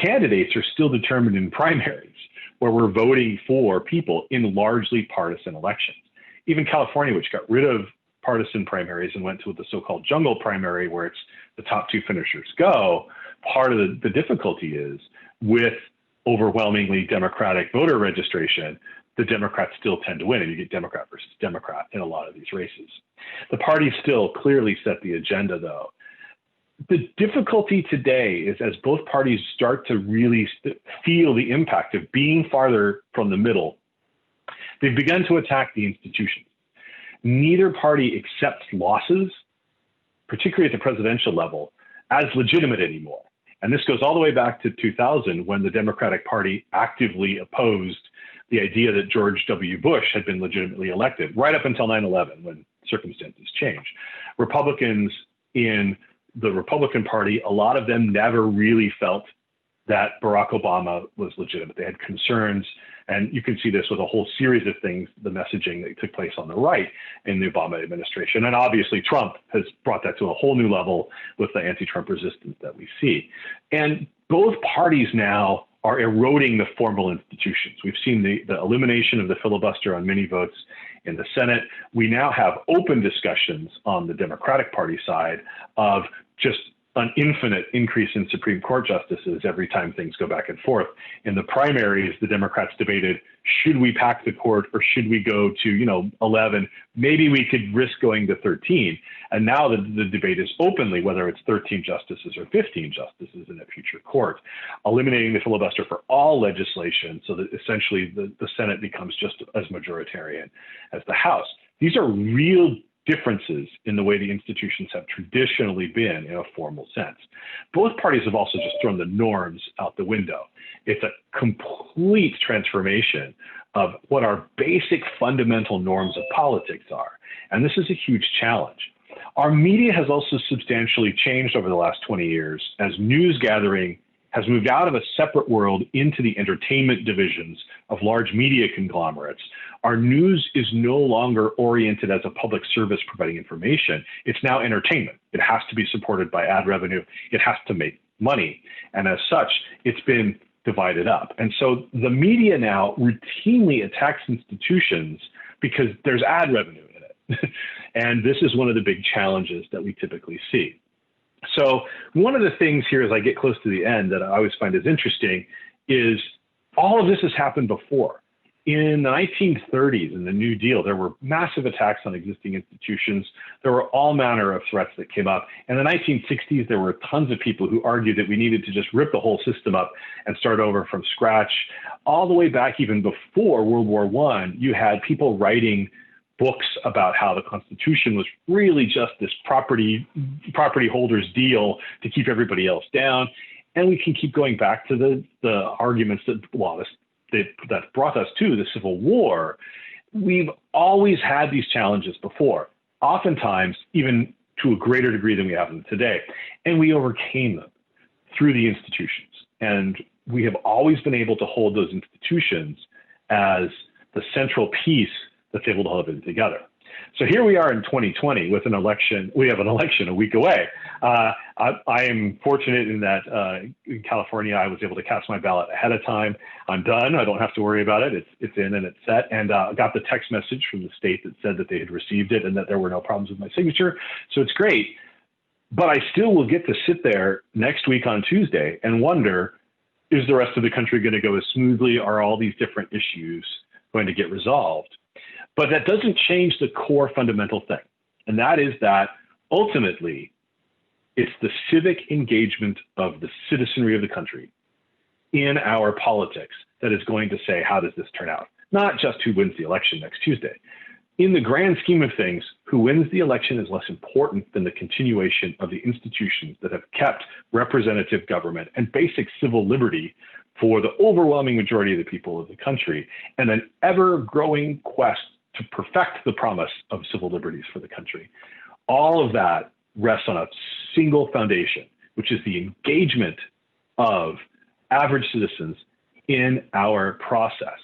candidates are still determined in primaries, where we're voting for people in largely partisan elections. Even California, which got rid of partisan primaries and went to the so-called jungle primary, where it's the top two finishers go, part of the difficulty is with overwhelmingly Democratic voter registration, the Democrats still tend to win, and you get Democrat versus Democrat in a lot of these races. The parties still clearly set the agenda, though. The difficulty today is as both parties start to really feel the impact of being farther from the middle, they've begun to attack the institutions. Neither party accepts losses, particularly at the presidential level, as legitimate anymore. And this goes all the way back to 2000, when the Democratic Party actively opposed the idea that George W. Bush had been legitimately elected, right up until 9/11, when circumstances changed. Republicans in the Republican Party, a lot of them never really felt that Barack Obama was legitimate. They had concerns, and you can see this with a whole series of things, the messaging that took place on the right in the Obama administration. And obviously Trump has brought that to a whole new level with the anti-Trump resistance that we see. And both parties now are eroding the formal institutions. We've seen the elimination of the filibuster on many votes in the Senate. We now have open discussions on the Democratic Party side of just an infinite increase in Supreme Court justices every time things go back and forth. In the primaries, the Democrats debated, should we pack the court or should we go to 11? Maybe we could risk going to 13. And now the debate is openly whether it's 13 justices or 15 justices in a future court, eliminating the filibuster for all legislation so that essentially the Senate becomes just as majoritarian as the House. These are real differences in the way the institutions have traditionally been in a formal sense. Both parties have also just thrown the norms out the window. It's a complete transformation of what our basic fundamental norms of politics are. And this is a huge challenge. Our media has also substantially changed over the last 20 years as news gathering has moved out of a separate world into the entertainment divisions of large media conglomerates. Our news is no longer oriented as a public service providing information. It's now entertainment. It has to be supported by ad revenue. It has to make money. And as such, it's been divided up. And so the media now routinely attacks institutions because there's ad revenue in it. And this is one of the big challenges that we typically see. So one of the things here as I get close to the end that I always find is interesting is all of this has happened before. In the 1930s, in the New Deal, there were massive attacks on existing institutions. There were all manner of threats that came up. In the 1960s, there were tons of people who argued that we needed to just rip the whole system up and start over from scratch. All the way back even before World War I, you had people writing books about how the Constitution was really just this property holders deal to keep everybody else down. And we can keep going back to the arguments that brought us to the Civil War. We've always had these challenges before, oftentimes even to a greater degree than we have them today. And we overcame them through the institutions. And we have always been able to hold those institutions as the central piece that's able to hold it together. So here we are in 2020 with an election. We have an election a week away. I am fortunate in that in California, I was able to cast my ballot ahead of time. I'm done. I don't have to worry about it. It's in and it's set. And got the text message from the state that said that they had received it and that there were no problems with my signature. So it's great. But I still will get to sit there next week on Tuesday and wonder, is the rest of the country going to go as smoothly? Are all these different issues going to get resolved? But that doesn't change the core fundamental thing. And that is that ultimately, it's the civic engagement of the citizenry of the country in our politics that is going to say, how does this turn out? Not just who wins the election next Tuesday. In the grand scheme of things, who wins the election is less important than the continuation of the institutions that have kept representative government and basic civil liberty for the overwhelming majority of the people of the country, and an ever-growing quest to perfect the promise of civil liberties for the country. All of that rests on a single foundation, which is the engagement of average citizens in our process.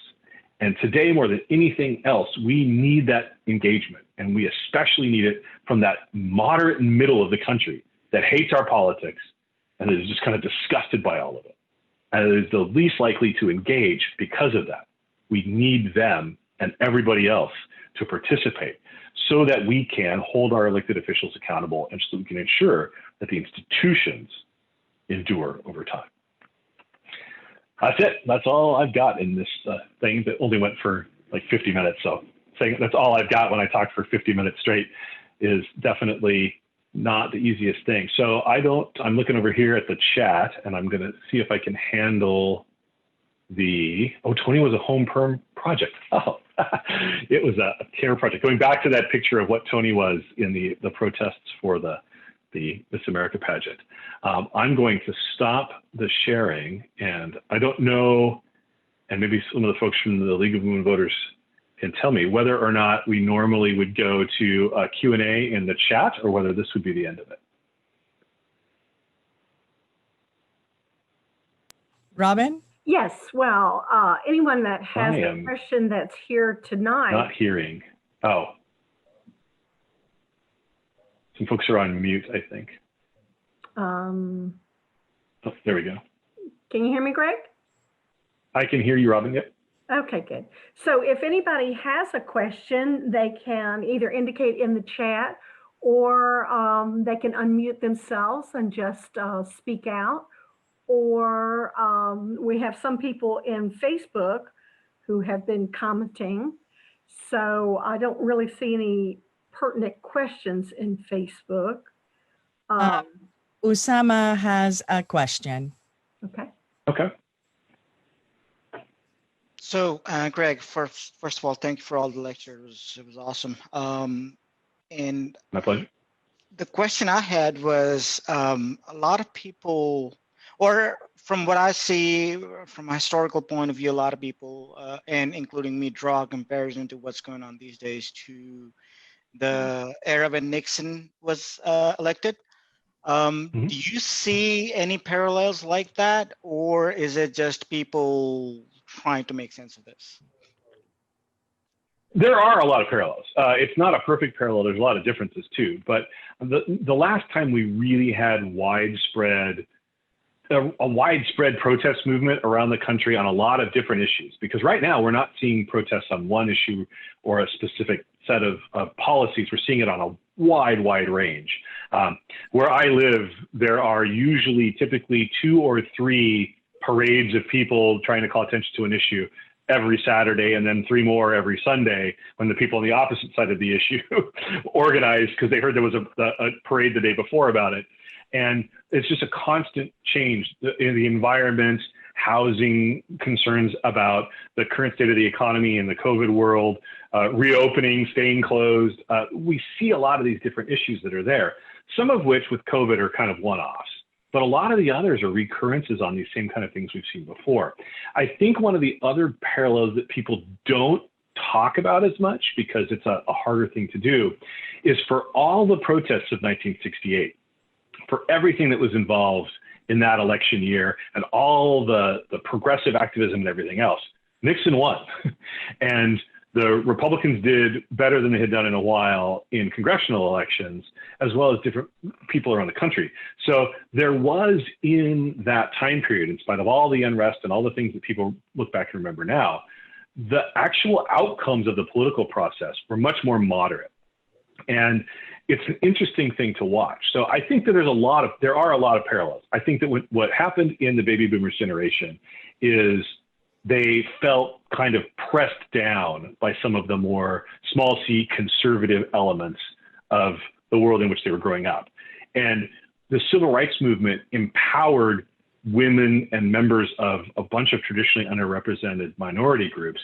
And today, more than anything else, we need that engagement. And we especially need it from that moderate middle of the country that hates our politics and is just kind of disgusted by all of it. And is the least likely to engage because of that. We need them and everybody else to participate so that we can hold our elected officials accountable and so we can ensure that the institutions endure over time. That's it. That's all I've got in this thing that only went for like 50 minutes. So saying that's all I've got when I talk for 50 minutes straight is definitely not the easiest thing. So I'm looking over here at the chat and I'm going to see if I can handle Tony was a home perm project. Oh, it was a terror project. Going back to that picture of what Tony was in the protests for the Miss America pageant. I'm going to stop the sharing, and I don't know, and maybe some of the folks from the League of Women Voters can tell me whether or not we normally would go to a Q&A in the chat or whether this would be the end of it. Robin? Yes, well, anyone that has a question that's here tonight. Not hearing. Oh. Some folks are on mute, I think. Oh, there we go. Can you hear me, Greg? I can hear you, Robin. Yep. Okay, good. So if anybody has a question, they can either indicate in the chat or they can unmute themselves and just speak out. Or we have some people in Facebook who have been commenting. So I don't really see any pertinent questions in Facebook. Usama has a question. Okay. Okay. So, Greg, first of all, thank you for all the lectures. It was awesome. And my pleasure. The question I had was a lot of people, or from what I see from a historical point of view, a lot of people, and including me, draw a comparison to what's going on these days to the era when Nixon was elected. Do you see any parallels like that, or is it just people trying to make sense of this? There are a lot of parallels. It's not a perfect parallel. There's a lot of differences too. But the last time we really had a widespread protest movement around the country on a lot of different issues, because right now we're not seeing protests on one issue or a specific set of policies. We're seeing it on a wide range. Where I live, there are typically 2 or 3 parades of people trying to call attention to an issue every Saturday, and then 3 more every Sunday when the people on the opposite side of the issue organized because they heard there was a parade the day before about it. And it's just a constant change in the environment, housing concerns about the current state of the economy in the COVID world, reopening, staying closed. We see a lot of these different issues that are there, some of which with COVID are kind of one-offs, but a lot of the others are recurrences on these same kind of things we've seen before. I think one of the other parallels that people don't talk about as much, because it's a harder thing to do, is for all the protests of 1968, for everything that was involved in that election year and all the progressive activism and everything else, Nixon won. And the Republicans did better than they had done in a while in congressional elections, as well as different people around the country. So there was, in that time period, in spite of all the unrest and all the things that people look back and remember now, the actual outcomes of the political process were much more moderate. And it's an interesting thing to watch. So I think that there are a lot of parallels. I think that what happened in the baby boomers generation is they felt kind of pressed down by some of the more small c conservative elements of the world in which they were growing up. And the civil rights movement empowered women and members of a bunch of traditionally underrepresented minority groups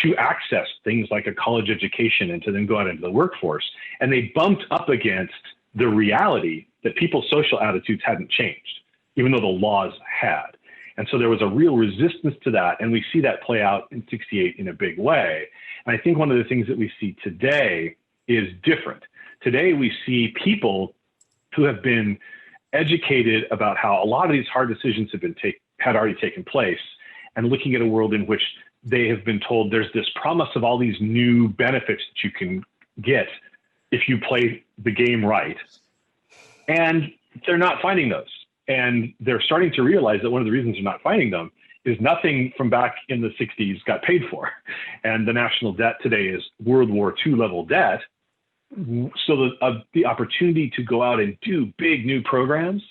to access things like a college education and to then go out into the workforce. And they bumped up against the reality that people's social attitudes hadn't changed, even though the laws had. And so there was a real resistance to that. And we see that play out in '68 in a big way. And I think one of the things that we see today is different. Today, we see people who have been educated about how a lot of these hard decisions had already taken place, and looking at a world in which they have been told there's this promise of all these new benefits that you can get if you play the game right. And they're not finding those. And they're starting to realize that one of the reasons they're not finding them is nothing from back in the 60s got paid for. And the national debt today is World War II level debt. So the opportunity to go out and do big new programs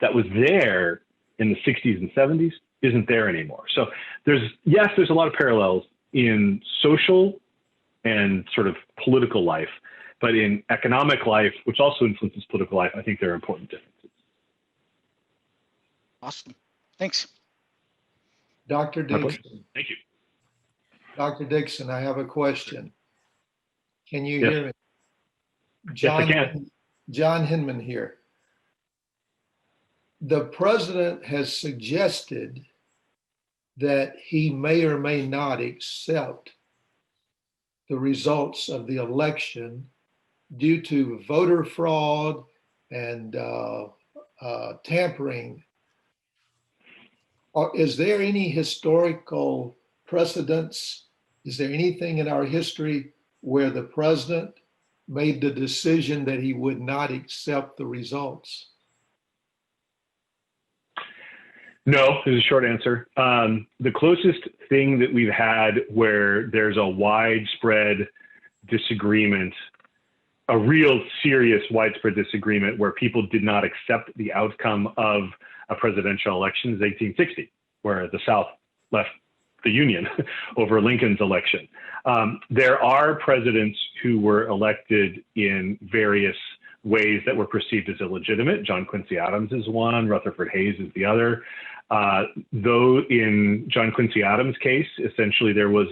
that was there in the 60s and 70s isn't there anymore. So there's a lot of parallels in social and sort of political life, but in economic life, which also influences political life, I think there are important differences. Awesome. Thanks. Dr. Dixon. Thank you. Dr. Dixon, I have a question. Can you Yes. hear me? Yes, I can. John Hinman here. The president has suggested that he may or may not accept the results of the election due to voter fraud and tampering. Is there any historical precedence? Is there anything in our history where the president made the decision that he would not accept the results? No, is a short answer. The closest thing that we've had where there's a widespread disagreement, a real serious widespread disagreement where people did not accept the outcome of a presidential election is 1860, where the South left the Union over Lincoln's election. There are presidents who were elected in various ways that were perceived as illegitimate. John Quincy Adams is one, Rutherford Hayes is the other. Though in John Quincy Adams' case, essentially there was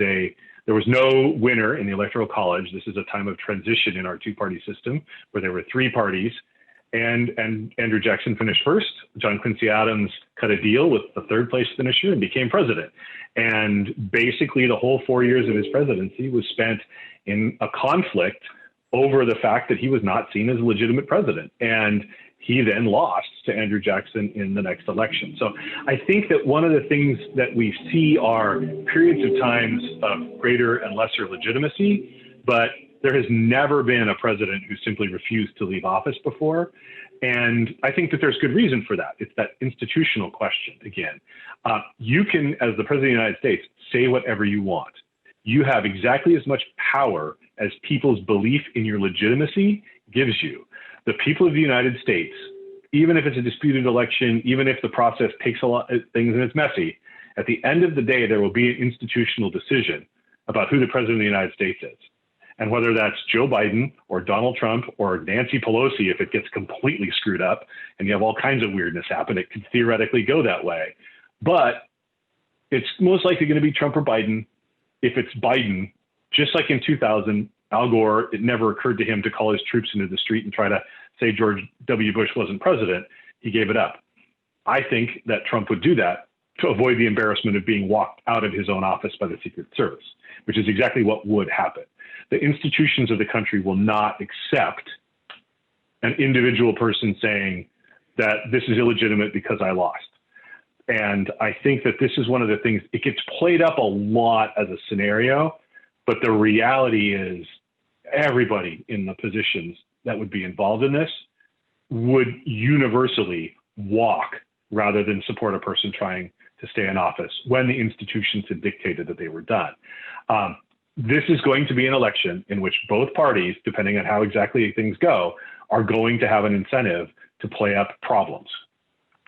no winner in the Electoral College. This is a time of transition in our two-party system where there were three parties, and Andrew Jackson finished first. John Quincy Adams cut a deal with the third place finisher and became president. And basically the whole 4 years of his presidency was spent in a conflict over the fact that he was not seen as a legitimate president. And he then lost to Andrew Jackson in the next election. So I think that one of the things that we see are periods of times of greater and lesser legitimacy, but there has never been a president who simply refused to leave office before. And I think that there's good reason for that. It's that institutional question again. You can, as the President of the United States, say whatever you want. You have exactly as much power as people's belief in your legitimacy gives you. The people of the United States, even if it's a disputed election, even if the process takes a lot of things and it's messy, at the end of the day, there will be an institutional decision about who the President of the United States is. And whether that's Joe Biden or Donald Trump or Nancy Pelosi, if it gets completely screwed up and you have all kinds of weirdness happen, it could theoretically go that way. But it's most likely going to be Trump or Biden. If it's Biden, just like in 2000, Al Gore, it never occurred to him to call his troops into the street and try to say George W. Bush wasn't president. He gave it up. I think that Trump would do that to avoid the embarrassment of being walked out of his own office by the Secret Service, which is exactly what would happen. The institutions of the country will not accept an individual person saying that this is illegitimate because I lost. And I think that this is one of the things, it gets played up a lot as a scenario, but the reality is everybody in the positions that would be involved in this would universally walk rather than support a person trying to stay in office when the institutions had dictated that they were done. This is going to be an election in which both parties, depending on how exactly things go, are going to have an incentive to play up problems.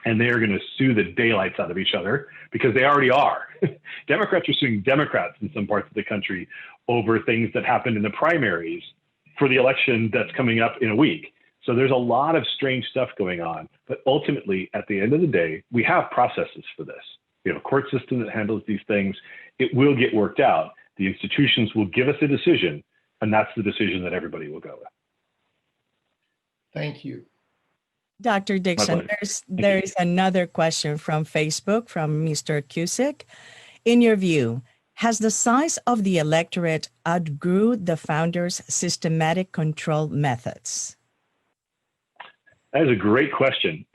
And they are going to sue the daylights out of each other because they already are. Democrats are suing Democrats in some parts of the country over things that happened in the primaries for the election that's coming up in a week. So there's a lot of strange stuff going on. But ultimately, at the end of the day, we have processes for this. We have a court system that handles these things. It will get worked out. The institutions will give us a decision, and that's the decision that everybody will go with. Thank you. Dr. Dixon, there is another question from Facebook from Mr. Cusick. In your view, has the size of the electorate outgrew the founders' systematic control methods? That is a great question.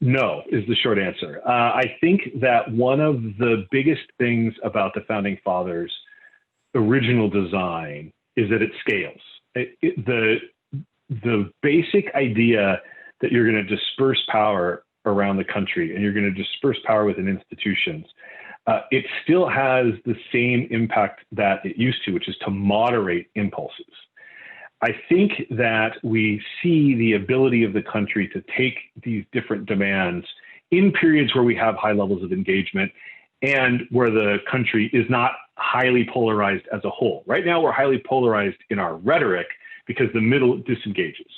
No, is the short answer. I think that one of the biggest things about the Founding Fathers' original design is that it scales. The basic idea that you're going to disperse power around the country and you're going to disperse power within institutions, it still has the same impact that it used to, which is to moderate impulses. I think that we see the ability of the country to take these different demands in periods where we have high levels of engagement and where the country is not highly polarized as a whole. Right now, we're highly polarized in our rhetoric because the middle disengages.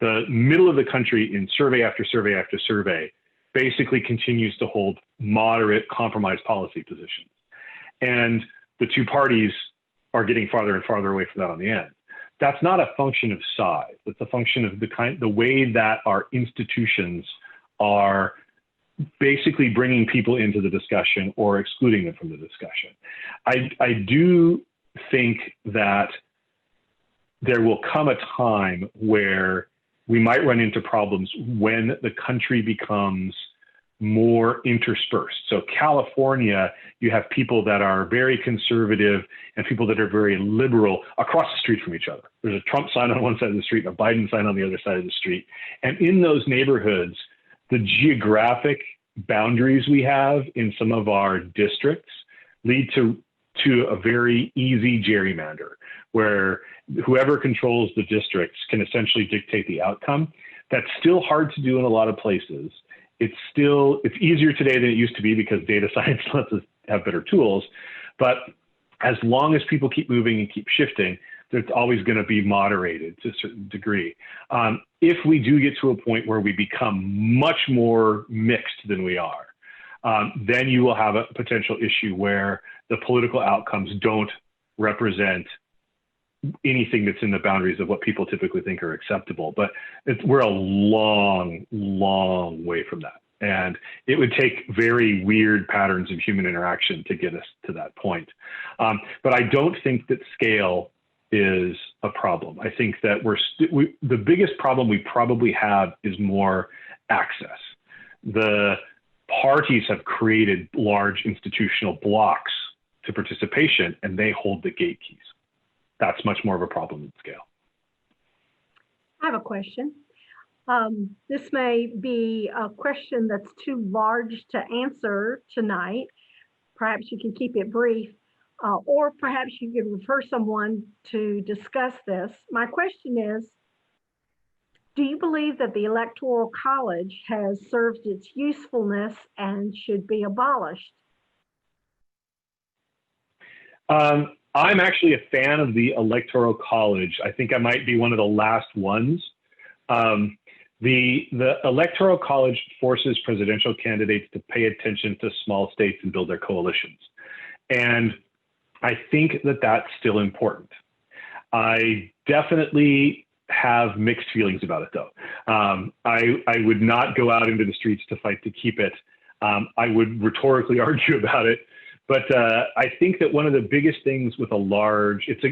The middle of the country in survey after survey after survey basically continues to hold moderate compromise policy positions. And the two parties are getting farther and farther away from that on the end. That's not a function of size. It's a function of the way that our institutions are basically bringing people into the discussion or excluding them from the discussion. I do think that there will come a time where we might run into problems when the country becomes more interspersed. So California, you have people that are very conservative and people that are very liberal across the street from each other. There's a Trump sign on one side of the street and a Biden sign on the other side of the street. And in those neighborhoods, the geographic boundaries we have in some of our districts lead to a very easy gerrymander, where whoever controls the districts can essentially dictate the outcome. That's still hard to do in a lot of places. It's easier today than it used to be because data science lets us have better tools. But as long as people keep moving and keep shifting, it's always going to be moderated to a certain degree. If we do get to a point where we become much more mixed than we are, then you will have a potential issue where the political outcomes don't represent anything that's in the boundaries of what people typically think are acceptable. But we're a long, long way from that. And it would take very weird patterns of human interaction to get us to that point. But I don't think that scale is a problem. I think that the biggest problem we probably have is more access. The parties have created large institutional blocks to participation, and they hold the gate keys. That's much more of a problem than scale. I have a question. This may be a question that's too large to answer tonight. Perhaps you can keep it brief, or perhaps you could refer someone to discuss this. My question is, do you believe that the Electoral College has served its usefulness and should be abolished? I'm actually a fan of the Electoral College. I think I might be one of the last ones. The Electoral College forces presidential candidates to pay attention to small states and build their coalitions. And I think that that's still important. I definitely have mixed feelings about it, though. I would not go out into the streets to fight to keep it. I would rhetorically argue about it. But I think that one of the biggest things with a large, it's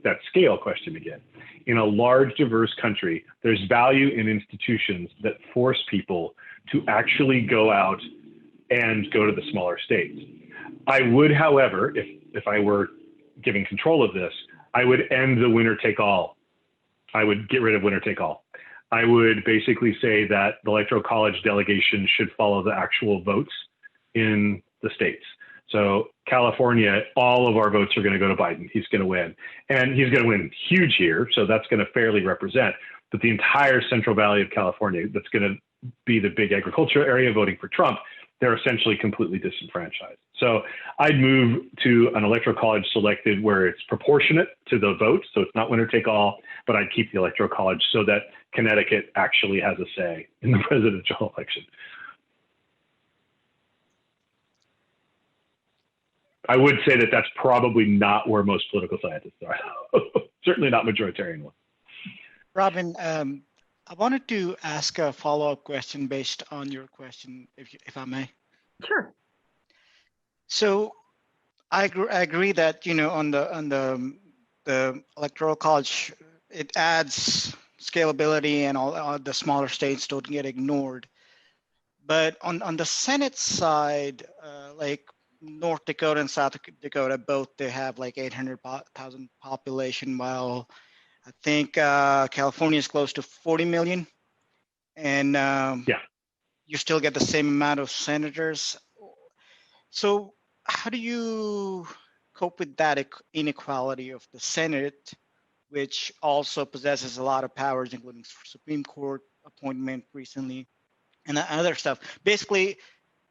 that scale question again. In a large, diverse country, there's value in institutions that force people to actually go out and go to the smaller states. I would, however, if I were giving control of this, I would end the winner take all. I would get rid of winner take all. I would basically say that the Electoral College delegation should follow the actual votes in the states. So California, all of our votes are going to go to Biden. He's going to win. And he's going to win huge here, so that's going to fairly represent. but the entire Central Valley of California, that's going to be the big agricultural area voting for Trump, they're essentially completely disenfranchised. So I'd move to an electoral college selected where it's proportionate to the vote. So it's not winner take all, but I'd keep the electoral college so that Connecticut actually has a say in the presidential election. I would say that that's probably not where most political scientists are. Certainly not majoritarian ones. Robin, I wanted to ask a follow-up question based on your question, if I may. Sure. So I agree that, you know, on the electoral college, it adds scalability and all the smaller states don't get ignored. But on the Senate side, like North Dakota and South Dakota, both they have like 800,000 population, while I think California is close to 40 million. And yeah, you still get the same amount of senators. So how do you cope with that inequality of the Senate, which also possesses a lot of powers, including Supreme Court appointment recently and other stuff? Basically,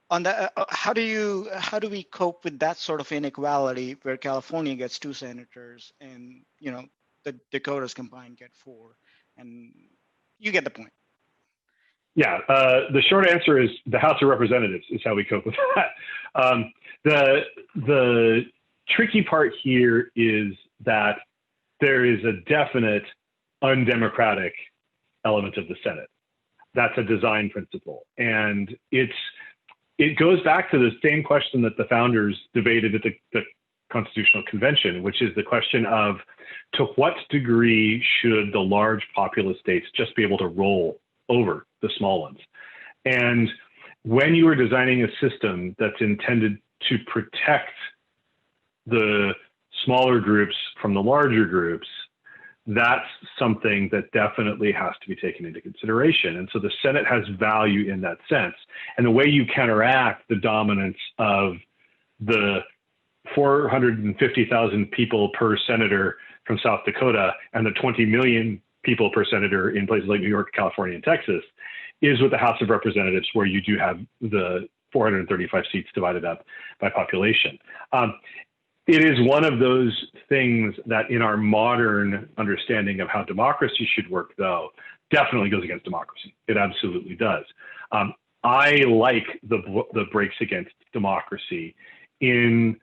on the how do we cope with that sort of inequality where California gets 2 senators and, you know, the Dakotas combined get 4, and you get the point. Yeah, the short answer is the House of Representatives is how we cope with that. The tricky part here is that there is a definite undemocratic element of the Senate. That's a design principle. And it goes back to the same question that the founders debated at the Constitutional Convention, which is the question of, to what degree should the large populous states just be able to roll over the small ones? And when you are designing a system that's intended to protect the smaller groups from the larger groups, that's something that definitely has to be taken into consideration. And so the Senate has value in that sense. And the way you counteract the dominance of the 450,000 people per senator from South Dakota and the 20 million people per senator in places like New York, California, and Texas is with the House of Representatives, where you do have the 435 seats divided up by population. It is one of those things that in our modern understanding of how democracy should work, though, definitely goes against democracy. It absolutely does. I like the breaks against democracy in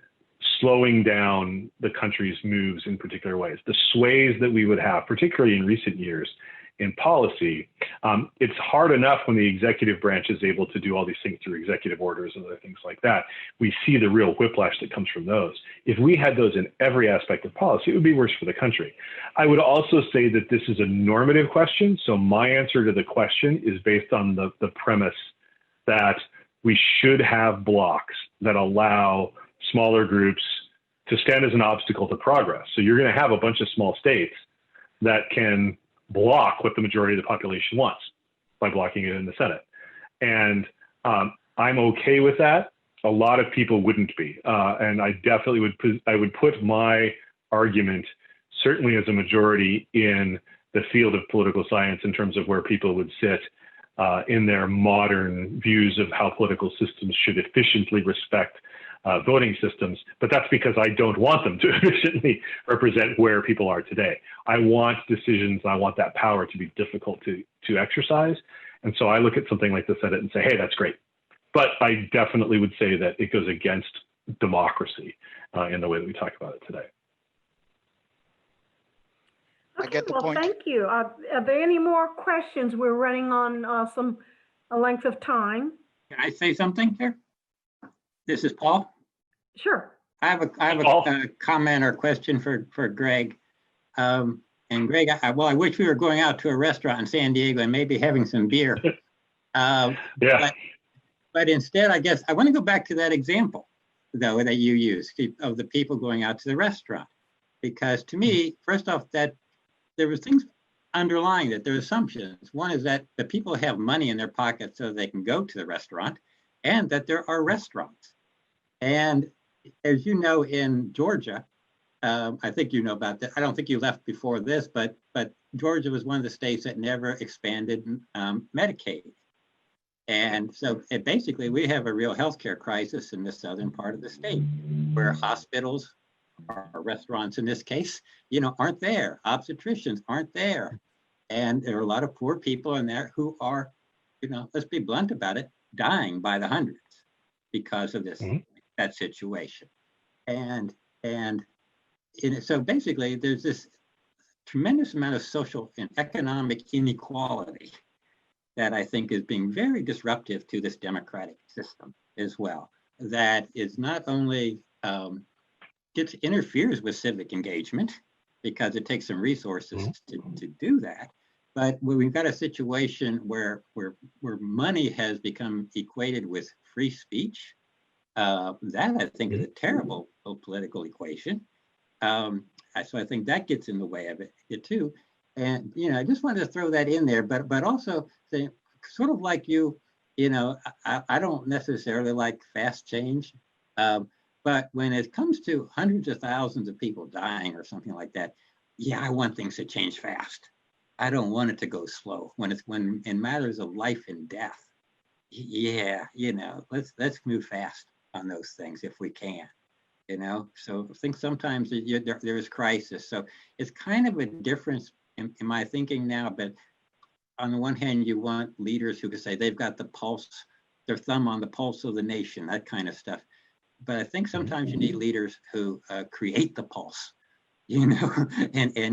slowing down the country's moves in particular ways. The sways that we would have, particularly in recent years in policy, it's hard enough when the executive branch is able to do all these things through executive orders and other things like that. We see the real whiplash that comes from those. If we had those in every aspect of policy, it would be worse for the country. I would also say that this is a normative question. So my answer to the question is based on the premise that we should have blocks that allow smaller groups to stand as an obstacle to progress. So you're going to have a bunch of small states that can block what the majority of the population wants by blocking it in the Senate. And I'm okay with that. A lot of people wouldn't be. And I definitely would put my argument certainly as a majority in the field of political science in terms of where people would sit in their modern views of how political systems should efficiently respect voting systems, but that's because I don't want them to efficiently represent where people are today. I want decisions, I want that power to be difficult to exercise. And so I look at something like the Senate and say, hey, that's great. But I definitely would say that it goes against democracy in the way that we talk about it today. Okay, I get the well, point. thank you. Are there any more questions? We're running on a length of time. Can I say something here? This is Paul. Sure. I have a comment or question for Greg. And Greg, I wish we were going out to a restaurant in San Diego and maybe having some beer. Yeah. But instead, I guess I want to go back to that example, though, that you used of the people going out to the restaurant. Because to me, first off, that there was things underlying that, there are assumptions. One is that the people have money in their pockets so they can go to the restaurant, and that there are restaurants. And as you know, in Georgia, I think you know about that. I don't think you left before this, but Georgia was one of the states that never expanded Medicaid. And so basically we have a real healthcare crisis in the southern part of the state where hospitals or restaurants in this case, aren't there. Obstetricians aren't there. And there are a lot of poor people in there who are, let's be blunt about it, dying by the hundreds because of this, that situation. And so basically there's this tremendous amount of social and economic inequality that I think is being very disruptive to this democratic system as well. That is not only interferes with civic engagement because it takes some resources to do that, but we've got a situation where money has become equated with free speech. That I think is a terrible political equation. So I think that gets in the way of it too. And, I just wanted to throw that in there, but also say, sort of like you, I don't necessarily like fast change, but when it comes to hundreds of thousands of people dying or something like that, yeah, I want things to change fast. I don't want it to go slow. When in matters of life and death, yeah, let's move fast on those things if we can. So I think sometimes there is crisis. So it's kind of a difference in my thinking now, but on the one hand, you want leaders who can say they've got the pulse, their thumb on the pulse of the nation, that kind of stuff. But I think sometimes you need leaders who create the pulse, and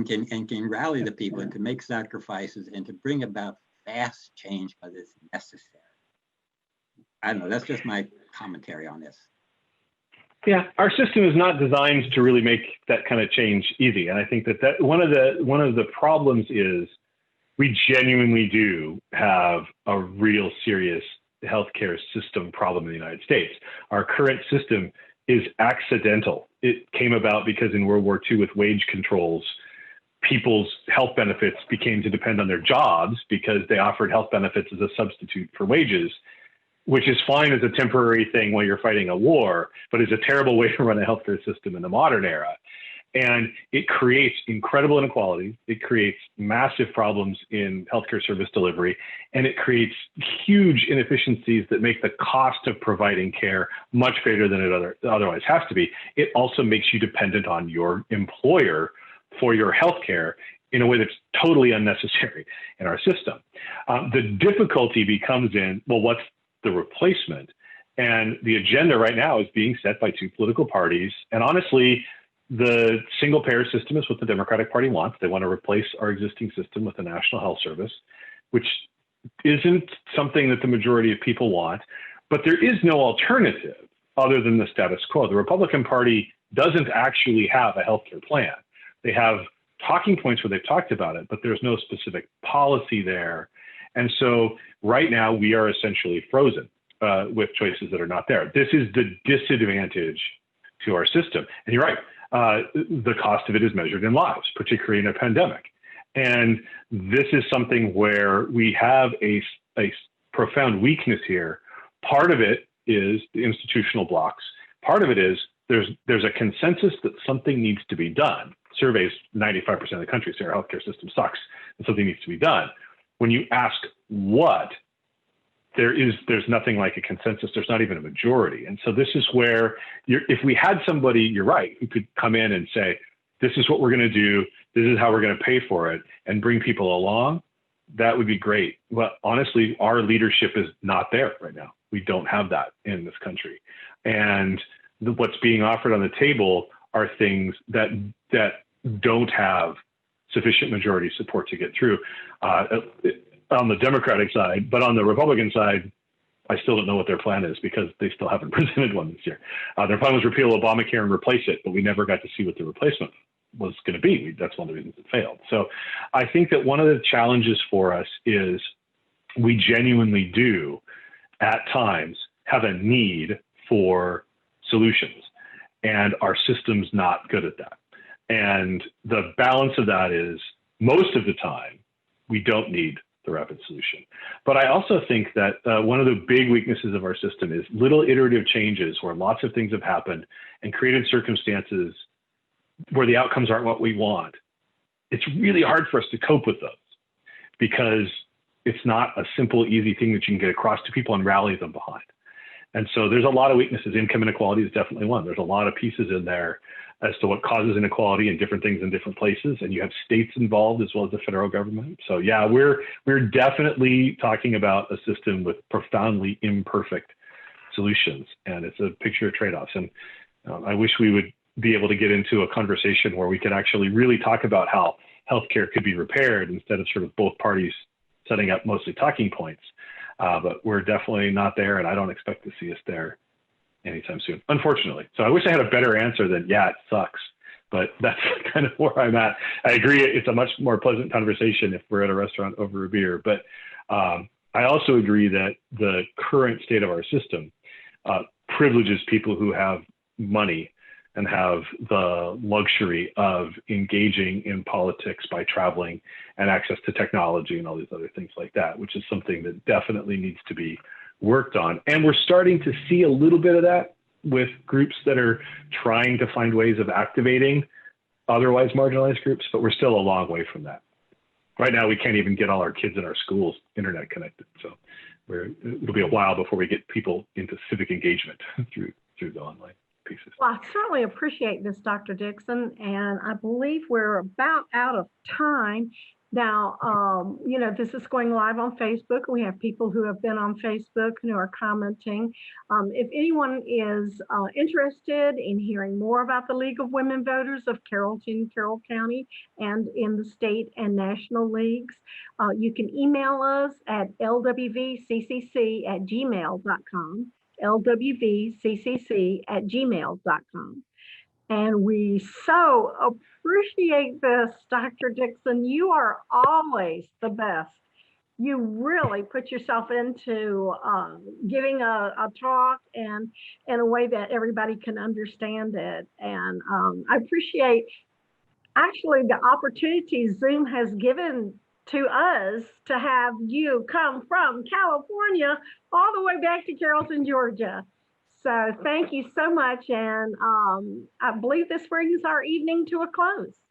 can rally the people and to make sacrifices and to bring about fast change because it's necessary. I don't know, that's just my commentary on this. Yeah, our system is not designed to really make that kind of change easy. And I think that one of the problems is we genuinely do have a real serious healthcare system problem in the United States. Our current system is accidental. It came about because in World War II with wage controls, people's health benefits became to depend on their jobs because they offered health benefits as a substitute for wages, which is fine as a temporary thing while you're fighting a war, but is a terrible way to run a healthcare system in the modern era. And it creates incredible inequality. It creates massive problems in healthcare service delivery, and it creates huge inefficiencies that make the cost of providing care much greater than it otherwise has to be. It also makes you dependent on your employer for your healthcare in a way that's totally unnecessary in our system. The difficulty becomes in, well, what's the replacement? And the agenda right now is being set by two political parties. And honestly, the single payer system is what the Democratic Party wants. They want to replace our existing system with a national health service, which isn't something that the majority of people want. But there is no alternative other than the status quo. The Republican Party doesn't actually have a healthcare plan. They have talking points where they've talked about it, but there's no specific policy there. And so right now we are essentially frozen with choices that are not there. This is the disadvantage to our system. And you're right. The cost of it is measured in lives, particularly in a pandemic. And this is something where we have a profound weakness here. Part of it is the institutional blocks. Part of it is there's a consensus that something needs to be done. Surveys, 95% of the country say our healthcare system sucks and something needs to be done. When you ask what, there's nothing like a consensus. There's not even a majority. And so this is where if we had somebody, you're right, who could come in and say, this is what we're going to do. This is how we're going to pay for it and bring people along. That would be great. But honestly, our leadership is not there right now. We don't have that in this country. And what's being offered on the table are things that don't have sufficient majority support to get through. On the Democratic side, but on the Republican side, I still don't know what their plan is because they still haven't presented one this year. Their plan was repeal Obamacare and replace it, but we never got to see what the replacement was going to be. That's one of the reasons it failed. So I think that one of the challenges for us is we genuinely do at times have a need for solutions, and our system's not good at that. And the balance of that is most of the time we don't need the rapid solution. But I also think that one of the big weaknesses of our system is little iterative changes where lots of things have happened and created circumstances where the outcomes aren't what we want, it's really hard for us to cope with those because it's not a simple, easy thing that you can get across to people and rally them behind. And so there's a lot of weaknesses. Income inequality is definitely one. There's a lot of pieces in there as to what causes inequality and different things in different places. And you have states involved as well as the federal government. So yeah, we're definitely talking about a system with profoundly imperfect solutions. And it's a picture of trade-offs. And I wish we would be able to get into a conversation where we could actually really talk about how healthcare could be repaired instead of sort of both parties setting up mostly talking points. But we're definitely not there, and I don't expect to see us there anytime soon, unfortunately. So I wish I had a better answer than, yeah, it sucks. But that's kind of where I'm at. I agree, it's a much more pleasant conversation if we're at a restaurant over a beer. But I also agree that the current state of our system privileges people who have money and have the luxury of engaging in politics by traveling and access to technology and all these other things like that, which is something that definitely needs to be worked on. And we're starting to see a little bit of that with groups that are trying to find ways of activating otherwise marginalized groups, but we're still a long way from that. Right now, we can't even get all our kids in our schools internet connected. So it'll be a while before we get people into civic engagement through the online pieces. Well, I certainly appreciate this, Dr. Dixon, and I believe we're about out of time. Now, you know, this is going live on Facebook. We have people who have been on Facebook who are commenting. If anyone is interested in hearing more about the League of Women Voters of Carrollton, Carroll County, and in the state and national leagues, you can email us at lwvccc@gmail.com, lwvccc@gmail.com. And we so appreciate this, Dr. Dixon. You are always the best. You really put yourself into giving a talk and in a way that everybody can understand it. And I appreciate actually the opportunity Zoom has given to us to have you come from California all the way back to Carrollton, Georgia. So thank you so much. And I believe this brings our evening to a close.